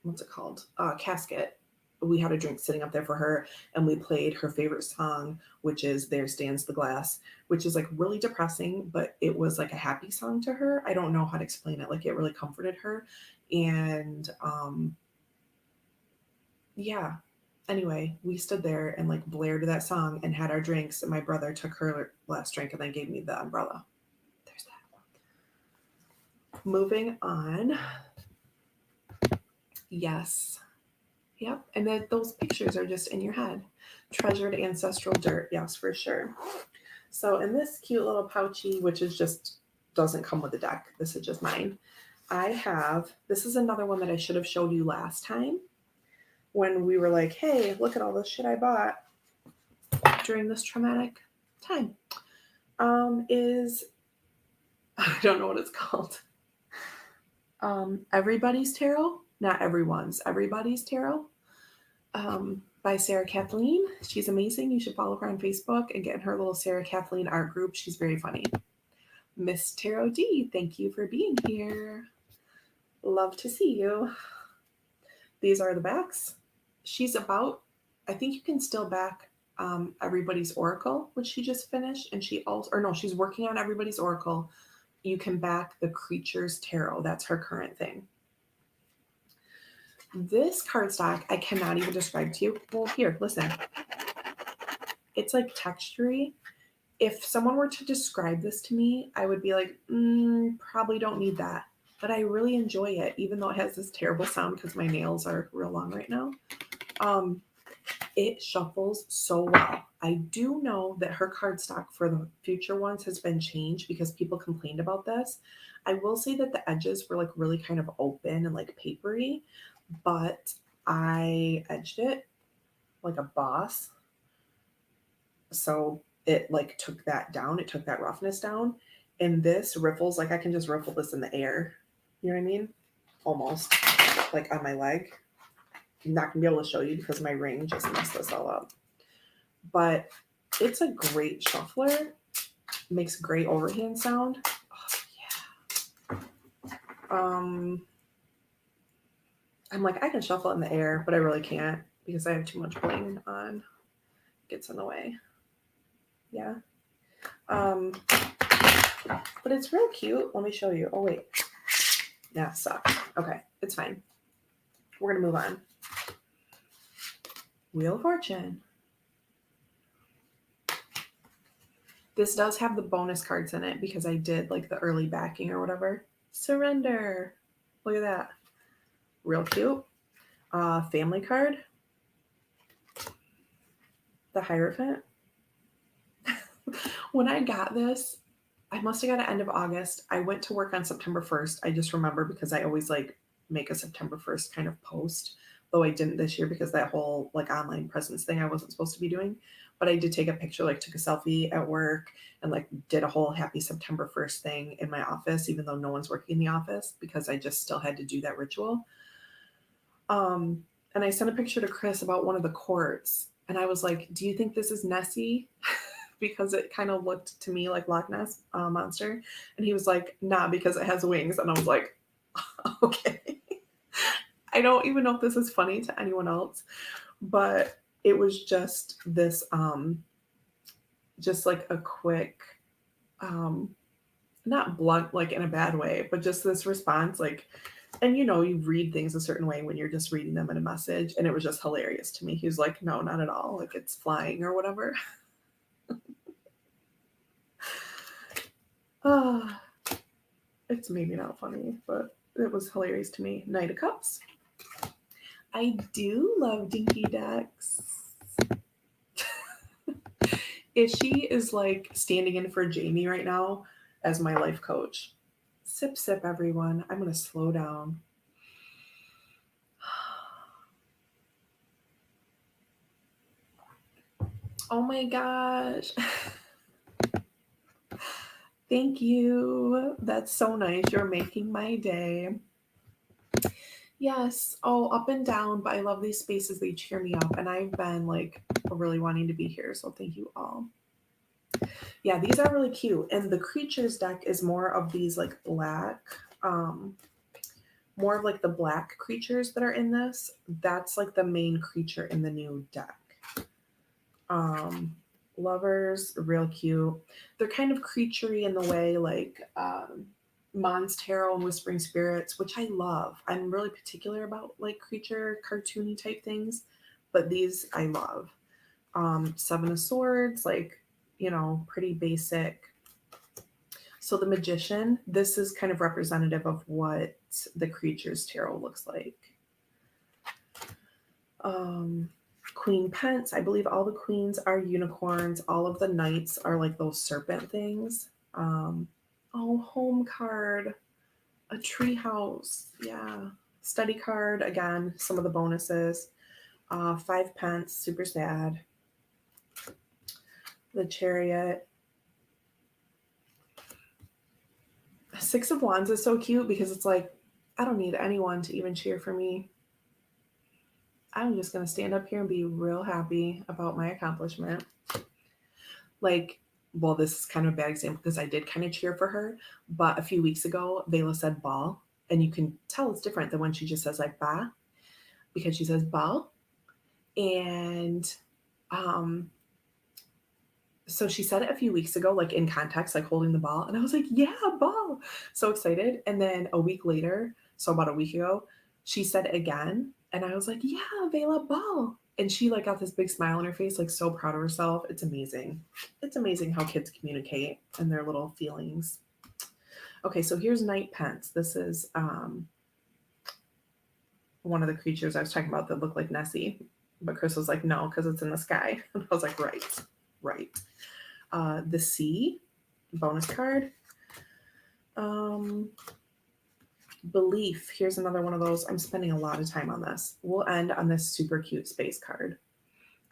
what's it called? Casket. We had a drink sitting up there for her, and we played her favorite song, which is There Stands the Glass, which is like really depressing, but it was like a happy song to her. I don't know how to explain it. Like, it really comforted her. And yeah. Anyway, we stood there and like blared that song and had our drinks, and my brother took her last drink and then gave me the umbrella. There's that. Moving on. Yes. Yep. And then those pictures are just in your head. Treasured ancestral dirt. Yes, for sure. So in this cute little pouchy, which is just doesn't come with the deck, this is just mine. I have, this is another one that I should have showed you last time when we were like, hey, look at all this shit I bought during this traumatic time. Is, I don't know what it's called. Everybody's Tarot, not everyone's, Everybody's Tarot. By Sarah Kathleen. She's amazing. You should follow her on Facebook and get in her little Sarah Kathleen art group. She's very funny. Miss Tarot D, thank you for being here. Love to see you. These are the backs. She's about, I think you can still back Everybody's Oracle, which she just finished. And she also, or no, she's working on Everybody's Oracle. You can back the Creatures Tarot. That's her current thing. This cardstock, I cannot even describe to you. Well, here, listen. It's like textury. If someone were to describe this to me, I would be like, probably don't need that. But I really enjoy it, even though it has this terrible sound because my nails are real long right now. It shuffles so well. I do know that her cardstock for the future ones has been changed because people complained about this. I will say that the edges were like really kind of open and like papery, but I edged it like a boss. So it like took that down. It took that roughness down. And this riffles, like I can just riffle this in the air. You know what I mean? Almost like on my leg. I'm not gonna be able to show you because my ring just messed this all up. But it's a great shuffler. Makes great overhand sound. Oh, yeah. I'm like, I can shuffle it in the air, but I really can't because I have too much bling on. It gets in the way. Yeah. But it's real cute. Let me show you. Oh, wait. Yeah, sucks. Okay, it's fine. We're going to move on. Wheel of Fortune. This does have the bonus cards in it because I did like the early backing or whatever. Surrender. Look at that. Real cute. Family card. The Hierophant. When I got this, I must have got it end of August. I went to work on September 1st. I just remember because I always like make a September 1st kind of post, though I didn't this year because that whole like online presence thing I wasn't supposed to be doing. but I did take a picture, like took a selfie at work and like did a whole happy September 1st thing in my office, even though no one's working in the office, because I just still had to do that ritual. And I sent a picture to Chris about one of the courts, and I was like, "Do you think this is Nessie?" Because it kind of looked to me like Loch Ness monster, and he was like, "Nah, because it has wings." And I was like, "Okay." I don't even know if this is funny to anyone else, but it was just this, just like a quick, um, not blunt, like in a bad way, but just this response, like, and you read things a certain way when you're just reading them in a message, and it was just hilarious to me. He was like, "No, not at all. Like it's flying or whatever." Ah, it's maybe not funny, but it was hilarious to me. Knight of Cups. I do love Dinky Ducks. If she is like standing in for Jamie right now as my life coach, sip, sip, everyone. I'm going to slow down. Oh my gosh. Thank you. That's so nice. You're making my day. Yes. Oh, up and down, but I love these spaces. They cheer me up, and I've been like really wanting to be here. So thank you all. Yeah, these are really cute. And the creatures deck is more of these like black, um, more of like the black creatures that are in this. That's like the main creature in the new deck. Um, Lovers, real cute. They're kind of creaturey in the way like Mons Tarot and Whispering Spirits, which I love. I'm really particular about like creature cartoony type things, but these I love. Seven of Swords, like, pretty basic. So the Magician, this is kind of representative of what the creature's tarot looks like. Queen Pence, I believe all the queens are unicorns. All of the knights are like those serpent things. Home card, a tree house, yeah. Study card, again, some of the bonuses. 5 pence, super sad. The Chariot. 6 of Wands is so cute because it's like, I don't need anyone to even cheer for me. I'm just going to stand up here and be real happy about my accomplishment. Like, well, this is kind of a bad example because I did kind of cheer for her, but a few weeks ago, Vela said ball, and you can tell it's different than when she just says like ba, because she says ball. And so she said it a few weeks ago, like in context, like holding the ball. And I was like, yeah, ball. So excited. And then a week later, so about a week ago, she said it again. And I was like, yeah, Vela, ball. And she like got this big smile on her face, like so proud of herself. It's amazing. It's amazing how kids communicate and their little feelings. Okay, so here's Night Pence. This is one of the creatures I was talking about that looked like Nessie. But Chris was like, no, because it's in the sky. And I was like, right. The Sea, bonus card. Belief. Here's another one of those. I'm spending a lot of time on this. We'll end on this super cute space card.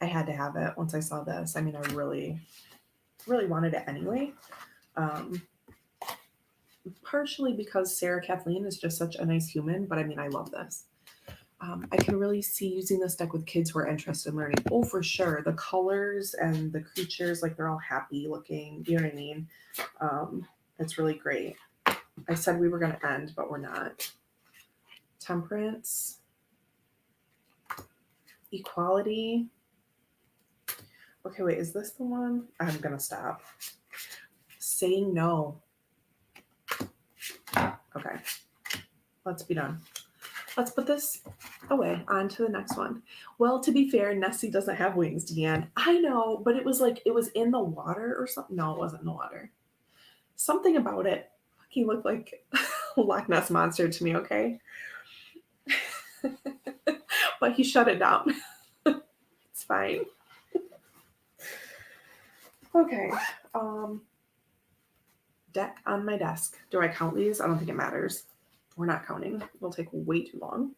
I had to have it once I saw this. I mean, I really, really wanted it anyway. Partially because Sarah Kathleen is just such a nice human, but I mean, I love this. I can really see using this deck with kids who are interested in learning. Oh, for sure. The colors and the creatures, like they're all happy looking. You know what I mean? It's really great. I said we were going to end, but we're not. Temperance. Equality. Okay, wait, is this the one? I'm going to stop. Saying no. Okay. Let's be done. Let's put this away. On to the next one. Well, to be fair, Nessie doesn't have wings, Deanne. I know, but it was like, it was in the water or something. No, it wasn't in the water. Something about it. He looked like Loch Ness Monster to me, okay? But he shut it down. It's fine. Okay. Deck on my desk. Do I count these? I don't think it matters. We're not counting. It'll take way too long.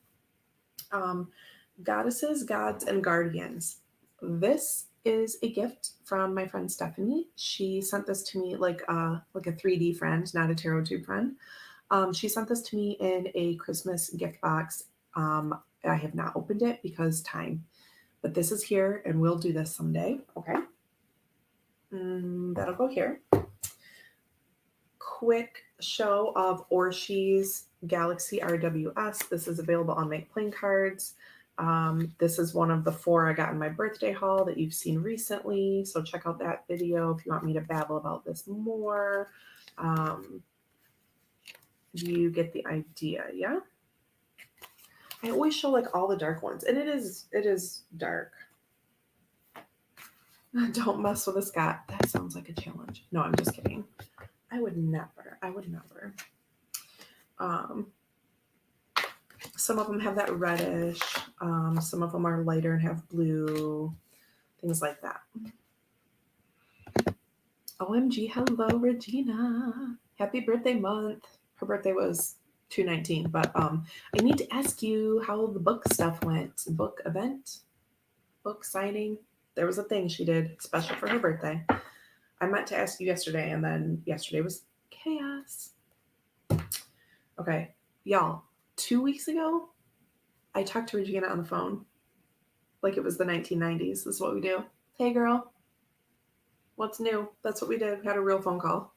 Goddesses, gods, and guardians. This is a gift from my friend Stephanie. She sent this to me like a 3D friend, not a tarot tube friend. She sent this to me in a Christmas gift box. I have not opened it because time, but this is here and we'll do this someday. Okay. That'll go here. Quick show of Orshi's Galaxy RWS. This is available on Make Playing Cards. This is one of the 4 I got in my birthday haul that you've seen recently. So check out that video if you want me to babble about this more. You get the idea, yeah? I always show like all the dark ones, and it is dark. Don't mess with a Scott. That sounds like a challenge. No, I'm just kidding. I would never. Some of them have that reddish. Some of them are lighter and have blue. Things like that. OMG, hello, Regina. Happy birthday month. Her birthday was 2/19, but I need to ask you how the book stuff went. Book event? Book signing? There was a thing she did special for her birthday. I meant to ask you yesterday, and then yesterday was chaos. Okay, y'all, 2 weeks ago, I talked to Regina on the phone like it was the 1990s. This is what we do. Hey, girl. What's new? That's what we did. We had a real phone call.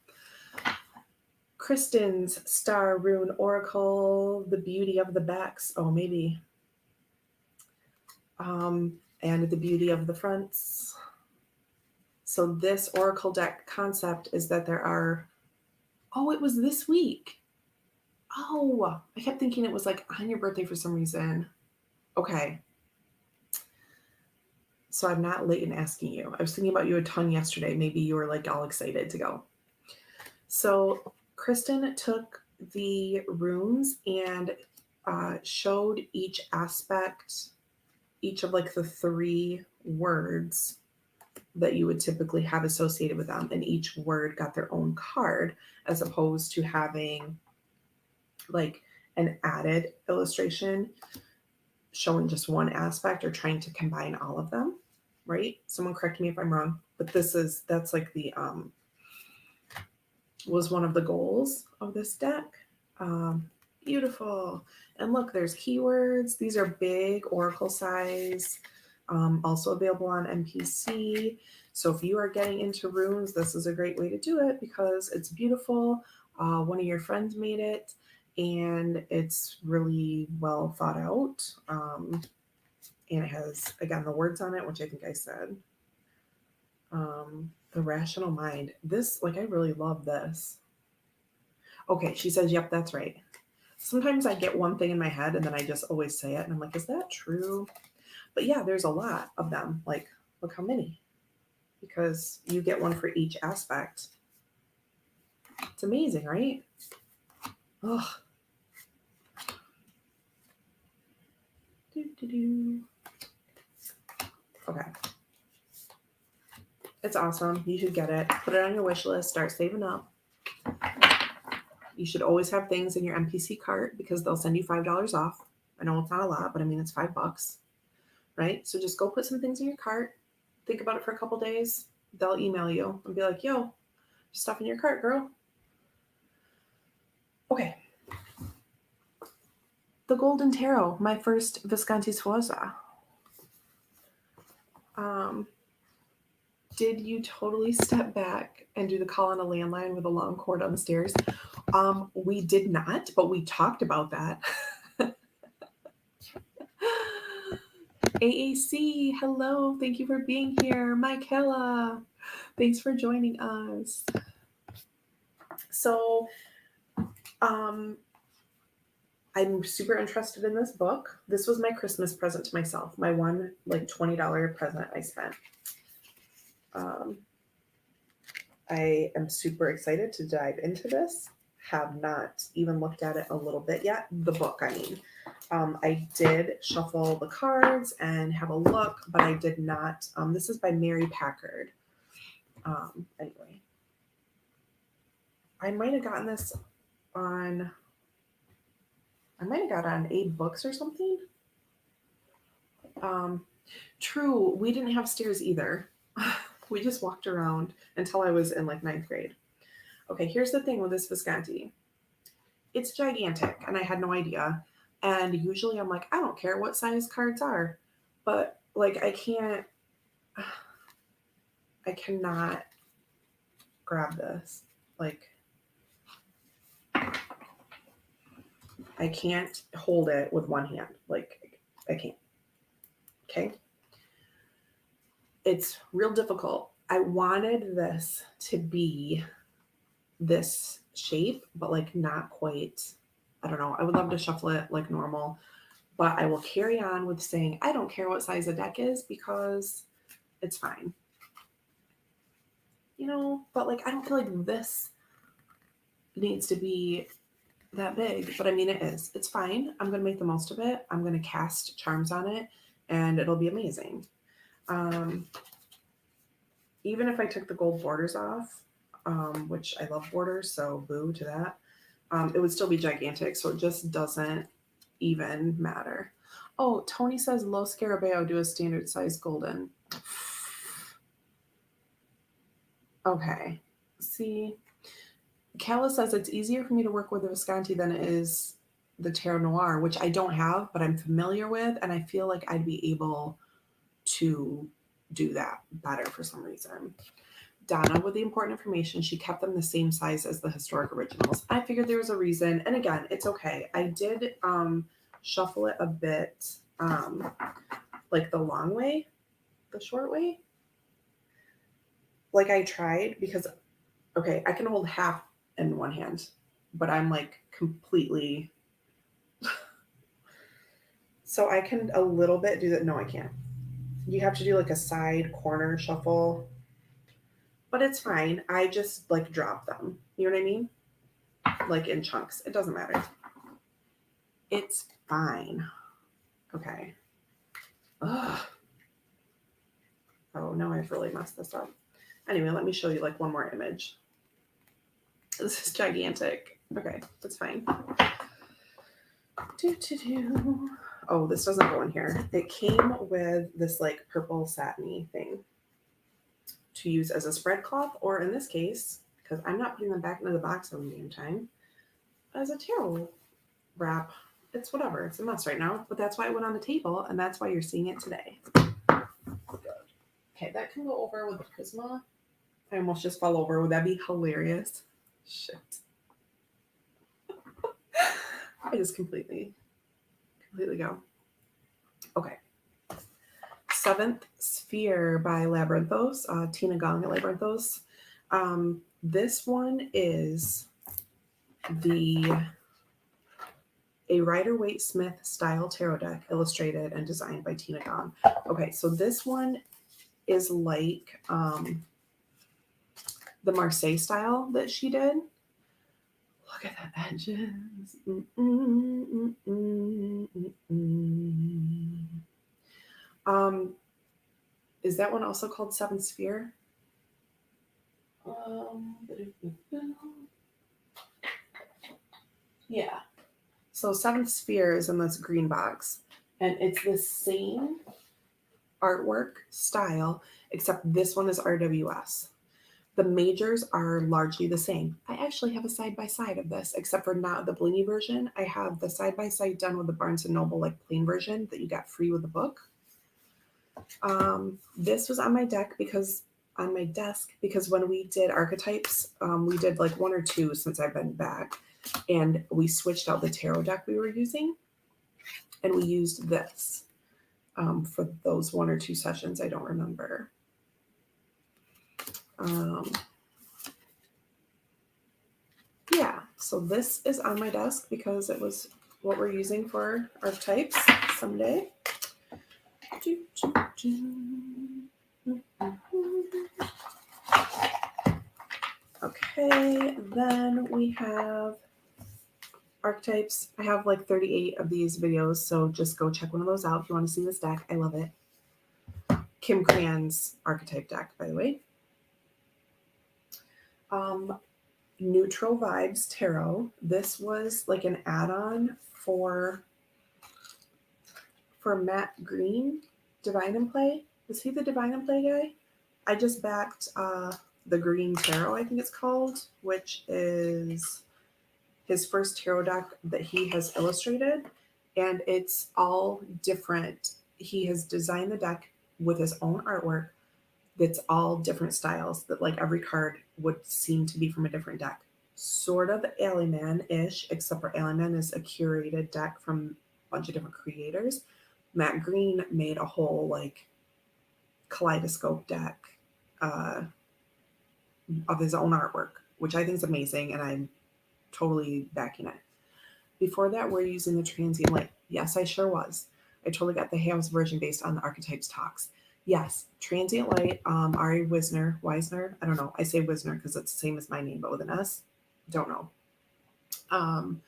Kristen's Star Rune Oracle, The Beauty of the Backs. Oh, maybe. And The Beauty of the Fronts. So this Oracle deck concept is that there are... Oh, it was this week. Oh, I kept thinking it was like on your birthday for some reason. Okay. So I'm not late in asking you. I was thinking about you a ton yesterday. Maybe you were like all excited to go. So Kristen took the runes and showed each aspect, each of like the 3 words that you would typically have associated with them. And each word got their own card, as opposed to having like an added illustration showing just one aspect or trying to combine all of them, right? Someone correct me if I'm wrong, but that's like the was one of the goals of this deck. Beautiful. And look, there's keywords. These are big Oracle size, also available on MPC. So if you are getting into runes, this is a great way to do it because it's beautiful. One of your friends made it, and it's really well thought out. And it has, again, the words on it, which I think I said. The rational mind. This, like, I really love this. Okay, she says, yep, that's right. Sometimes I get one thing in my head and then I just always say it. And I'm like, is that true? But yeah, there's a lot of them. Like, look how many. Because you get one for each aspect. It's amazing, right? Ugh. Okay. It's awesome. You should get it. Put it on your wish list. Start saving up. You should always have things in your MPC cart because they'll send you $5 off. I know it's not a lot, but I mean, it's $5, right? So just go put some things in your cart. Think about it for a couple days. They'll email you and be like, yo, stuff in your cart, girl. Okay. The Golden Tarot, my first Visconti Sforza. Did you totally step back and do the call on a landline with a long cord on the stairs? We did not, but we talked about that. AAC, hello. Thank you for being here. Michaela, thanks for joining us. So, I'm super interested in this book. This was my Christmas present to myself. My one like $20 present I spent. I am super excited to dive into this. Have not even looked at it a little bit yet. The book, I mean. I did shuffle the cards and have a look, but I did not. This is by Mary Packard. Anyway. I might have gotten this on... I might have got it on 8 books or something. True, we didn't have stairs either. We just walked around until I was in like 9th grade. Okay, here's the thing with this Visconti. It's gigantic, and I had no idea. And usually I'm like, I don't care what size cards are. But like I cannot grab this. Like I can't hold it with one hand. Like I can't. Okay? It's real difficult. I wanted this to be this shape, but like not quite. I don't know. I would love to shuffle it like normal, but I will carry on with saying I don't care what size the deck is because it's fine. You know, but like I don't feel like this needs to be that big, but I mean it is. It's fine. I'm gonna make the most of it. I'm gonna cast charms on it, and it'll be amazing. Even if I took the gold borders off, which I love borders, so boo to that, it would still be gigantic. So it just doesn't even matter. Oh, Tony says low scarabeo do a standard size golden. Okay. See, Kala says it's easier for me to work with the Visconti than it is the Tarot Noir, which I don't have, but I'm familiar with, and I feel like I'd be able to do that better for some reason. Donna, with the important information, she kept them the same size as the historic originals. I figured there was a reason, and again, it's okay. I did shuffle it a bit, like the long way, the short way. Like I tried because, okay, I can hold half in one hand, but I'm like completely. So I can a little bit do that. No, I can't. You have to do like a side corner shuffle, but it's fine. I just like drop them. You know what I mean? Like in chunks. It doesn't matter. It's fine. Okay. Ugh. Oh, no, I've really messed this up. Anyway, let me show you like one more image. This is gigantic. Okay, that's fine. Oh, this doesn't go in here. It came with this like purple satiny thing to use as a spread cloth, or in this case, because I'm not putting them back into the box all the damn time, as a tarot wrap. It's whatever. It's a mess right now, but that's why it went on the table, and that's why you're seeing it today. Okay, that can go over with the Prisma. I almost just fell over. Would that be hilarious? Shit. I just completely go. Okay. Seventh Sphere by Labyrinthos, Tina Gong at Labyrinthos. This one is a Rider-Waite-Smith style tarot deck illustrated and designed by Tina Gong. Okay, so this one is like the Marseille style that she did. Look at that edges. Is that one also called Seventh Sphere? Yeah. So Seventh Sphere is in this green box, and it's the same artwork style, except this one is RWS. The majors are largely the same. I actually have a side-by-side of this, except for not the blingy version. I have the side-by-side done with the Barnes & Noble like plain version that you got free with the book. This was on my desk because when we did archetypes, we did like one or two since I've been back, and we switched out the tarot deck we were using, and we used this for those one or two sessions. I don't remember. Yeah, so this is on my desk because it was what we're using for archetypes someday. Okay, then we have archetypes. I have like 38 of these videos, so just go check one of those out if you want to see this deck. I love it. Kim Cran's archetype deck, by the way. Neutral Vibes Tarot. This was like an add-on for Matt Green, Divine and Play. Is he the Divine and Play guy? I just backed the Green Tarot, I think it's called, which is his first tarot deck that he has illustrated, and it's all different. He has designed the deck with his own artwork that's all different styles that like every card would seem to be from a different deck. Sort of Allyman-ish, except for Allyman is a curated deck from a bunch of different creators. Matt Green made a whole like kaleidoscope deck uh, of his own artwork, which I think is amazing, and I'm totally backing it. Before that, we're using the transient light. Yes, I sure was. I totally got the Hams version based on the archetypes talks. Yes, transient light. Ari Wisner. I don't know. I say Wisner because it's the same as my name, but with an S. Don't know. Um,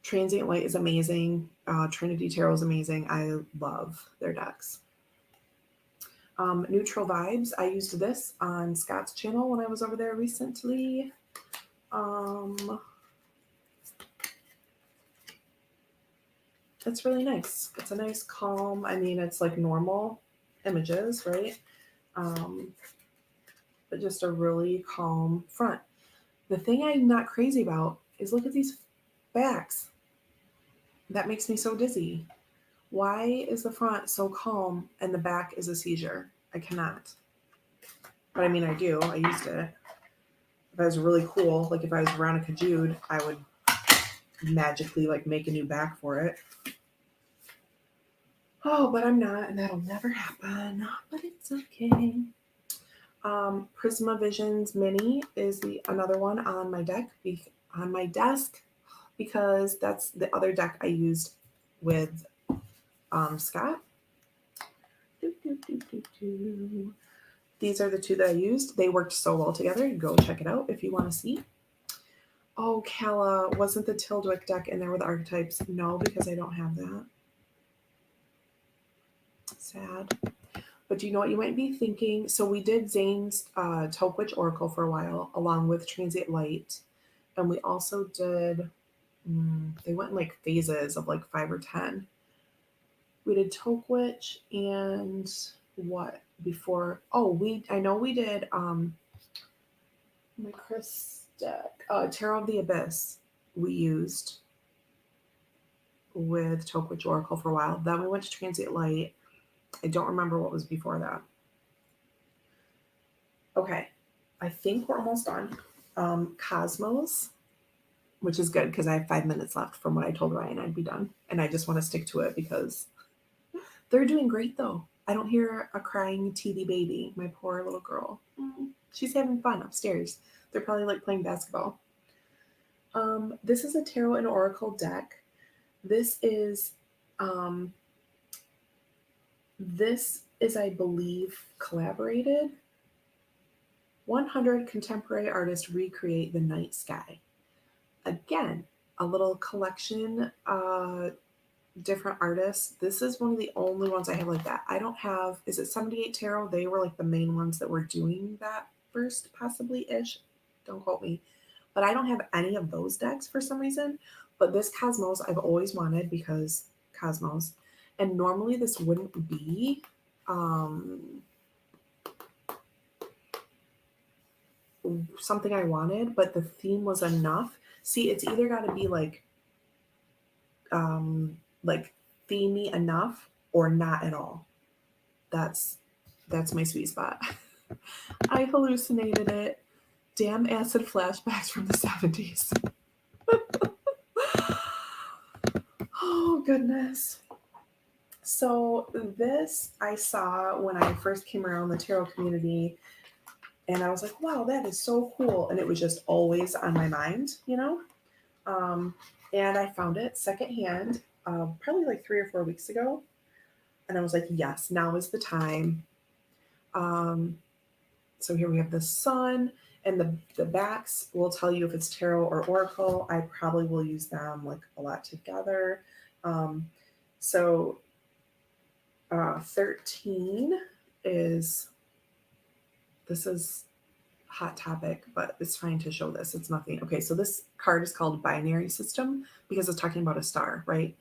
transient light is amazing. Trinity Tarot is amazing. I love their decks. Neutral Vibes. I used this on Scott's channel when I was over there recently. It's really nice. It's a nice, calm. I mean, it's like normal images, right? But just a really calm front. The thing I'm not crazy about is look at these backs. That makes me so dizzy. Why is the front so calm and the back is a seizure? I cannot. But I mean, I do. I used it. If I was really cool, like if I was Veronica Jude, I would magically like make a new back for it. Oh, but I'm not, and that'll never happen. But it's okay. Prisma Visions Mini is another one on my desk because that's the other deck I used with Scott. These are the two that I used. They worked so well together. Go check it out if you want to see. Oh, Kala, wasn't the Tildwick deck in there with archetypes? No, because I don't have that. Sad. But do you know what you might be thinking? So we did Zane's Tokewitch Oracle for a while, along with Transient Light. And we also did, they went in like phases of like 5 or 10. We did Tokewitch and what before? Oh, I know we did my Chris deck, Tarot of the Abyss we used with Tokewitch Oracle for a while. Then we went to Transient Light. I don't remember what was before that. Okay, I think we're almost done. Cosmos, which is good because I have 5 minutes left from what I told Ryan I'd be done. And I just want to stick to it because they're doing great though. I don't hear a crying teethy baby, my poor little girl. She's having fun upstairs. They're probably like playing basketball. This is a tarot and oracle deck. This is, I believe, collaborated. 100 contemporary artists recreate the night sky. Again, a little collection, different artists. This is one of the only ones I have like that. I don't have, is it 78 Tarot? They were like the main ones that were doing that first, possibly ish. Don't quote me. But I don't have any of those decks for some reason. But this Cosmos I've always wanted because Cosmos. And normally this wouldn't be something I wanted, but the theme was enough. See, it's either got to be like themey enough or not at all. That's my sweet spot. I hallucinated it. Damn acid flashbacks from the 70s. Oh goodness. So this I saw when I first came around the tarot community, and I was like, wow, that is so cool. And it was just always on my mind, you know? And I found it secondhand, probably like 3 or 4 weeks ago. And I was like, yes, now is the time. So here we have the sun, and the backs will tell you if it's tarot or oracle. I probably will use them like a lot together. So 13 is, this is hot topic, but it's fine to show this. It's nothing. Okay, so this card is called Binary System because it's talking about a star, right?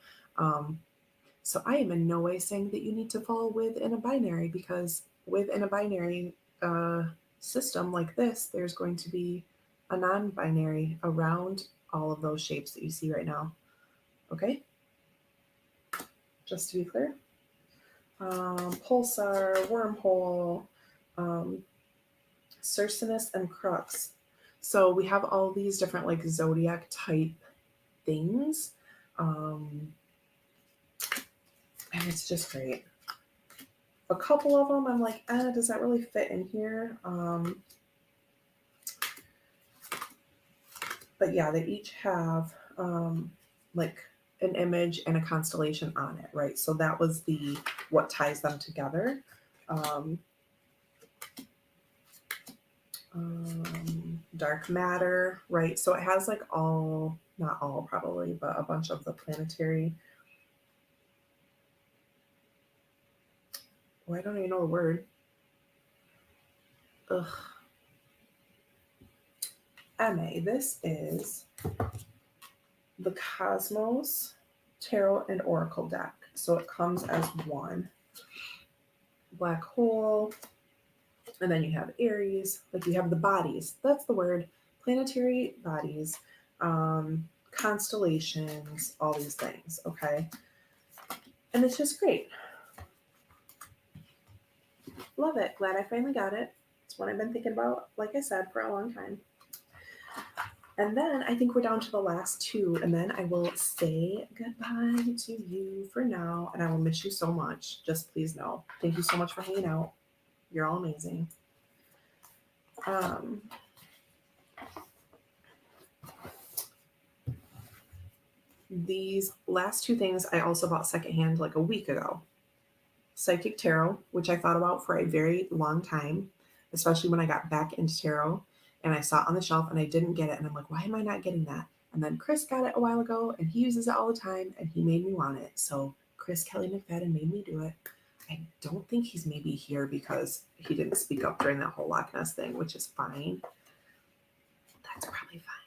So I am in no way saying that you need to fall within a binary, because within a binary, system like this, there's going to be a non-binary around all of those shapes that you see right now. Okay? Just to be clear. Pulsar, wormhole, um, Cercinus, and Crux. So we have all these different like zodiac type things. And it's just great. A couple of them, I'm like, does that really fit in here? But yeah, they each have like an image and a constellation on it, right? So that was the what ties them together. Dark matter, right? So it has like all, not all probably, but a bunch of the planetary. Oh, I don't even know the word. Ugh. MA. This is the Cosmos Tarot and Oracle deck. So it comes as one. Black hole. And then you have Aries. Like you have the bodies. That's the word. Planetary bodies. Constellations. All these things. Okay. And it's just great. Love it. Glad I finally got it. It's one I've been thinking about, like I said, for a long time. And then I think we're down to the last two, and then I will say goodbye to you for now, and I will miss you so much. Just please know. Thank you so much for hanging out. You're all amazing. These last two things I also bought secondhand like a week ago. Psychic Tarot, which I thought about for a very long time, especially when I got back into tarot and I saw it on the shelf and I didn't get it. And I'm like, why am I not getting that? And then Chris got it a while ago and he uses it all the time and he made me want it. So Chris Kelly McFadden made me do it. I don't think he's maybe here because he didn't speak up during that whole Loch Ness thing, which is fine. That's probably fine.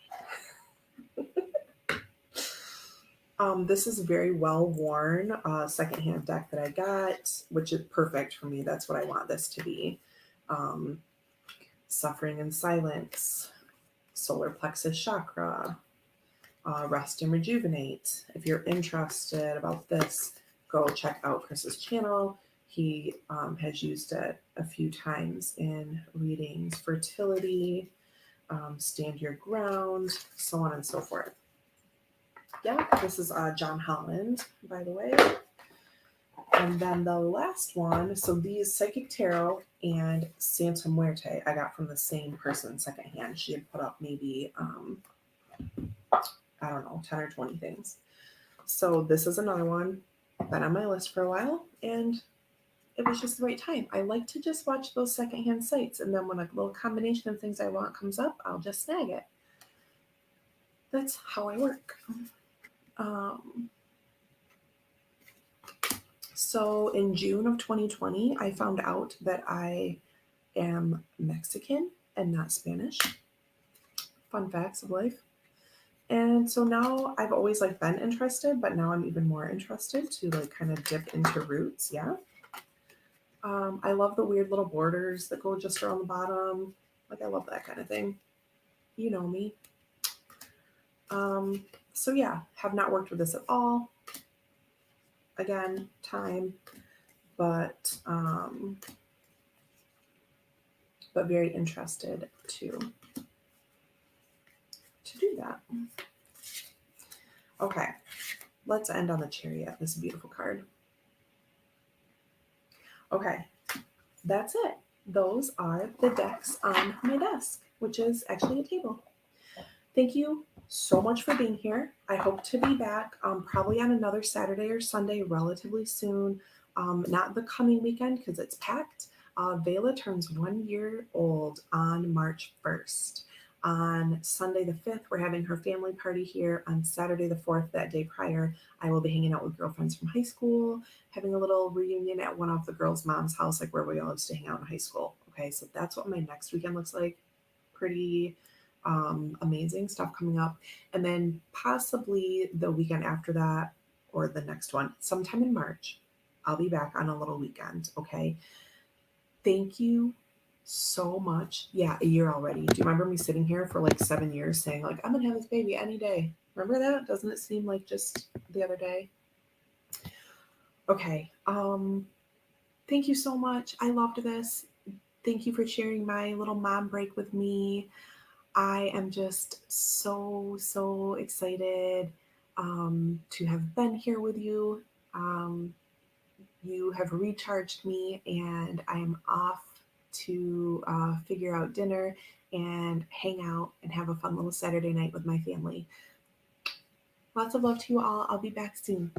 This is a very well worn secondhand deck that I got, which is perfect for me. That's what I want this to be. Suffering in Silence, Solar Plexus Chakra, Rest and Rejuvenate. If you're interested about this, go check out Chris's channel. He has used it a few times in readings, fertility, stand your ground, so on and so forth. Yeah, this is John Holland, by the way. And then the last one, so these Psychic Tarot and Santa Muerte I got from the same person secondhand. She had put up maybe, I don't know, 10 or 20 things. So this is another one, been on my list for a while, and it was just the right time. I like to just watch those secondhand sites, and then when a little combination of things I want comes up, I'll just snag it. That's how I work. So in June of 2020, I found out that I am Mexican and not Spanish. Fun facts of life. And so now I've always like been interested, but now I'm even more interested to like kind of dip into roots. Yeah. I love the weird little borders that go just around the bottom. Like I love that kind of thing. You know me. So yeah, have not worked with this at all. Again, time, but very interested to do that. Okay, let's end on the Chariot. This is a beautiful card. Okay, that's it. Those are the decks on my desk, which is actually a table. Thank you so much for being here. I hope to be back probably on another Saturday or Sunday relatively soon. Not the coming weekend because it's packed. Vela turns 1 year old on March 1st. On Sunday the 5th, we're having her family party here. On Saturday the 4th, that day prior, I will be hanging out with girlfriends from high school, having a little reunion at one of the girls' mom's house, like where we all used to hang out in high school. Okay, so that's what my next weekend looks like. Pretty amazing stuff coming up. And then possibly the weekend after that or the next one, sometime in March, I'll be back on a little weekend. Okay. Thank you so much. Yeah, a year already. Do you remember me sitting here for like 7 years saying like I'm gonna have this baby any day? Remember that? Doesn't it seem like just the other day? Okay. Thank you so much. I loved this. Thank you for sharing my little mom break with me. I am just so excited to have been here with you. Um, you have recharged me, and I am off to figure out dinner and hang out and have a fun little Saturday night with my family. Lots of love to you all. I'll be back soon.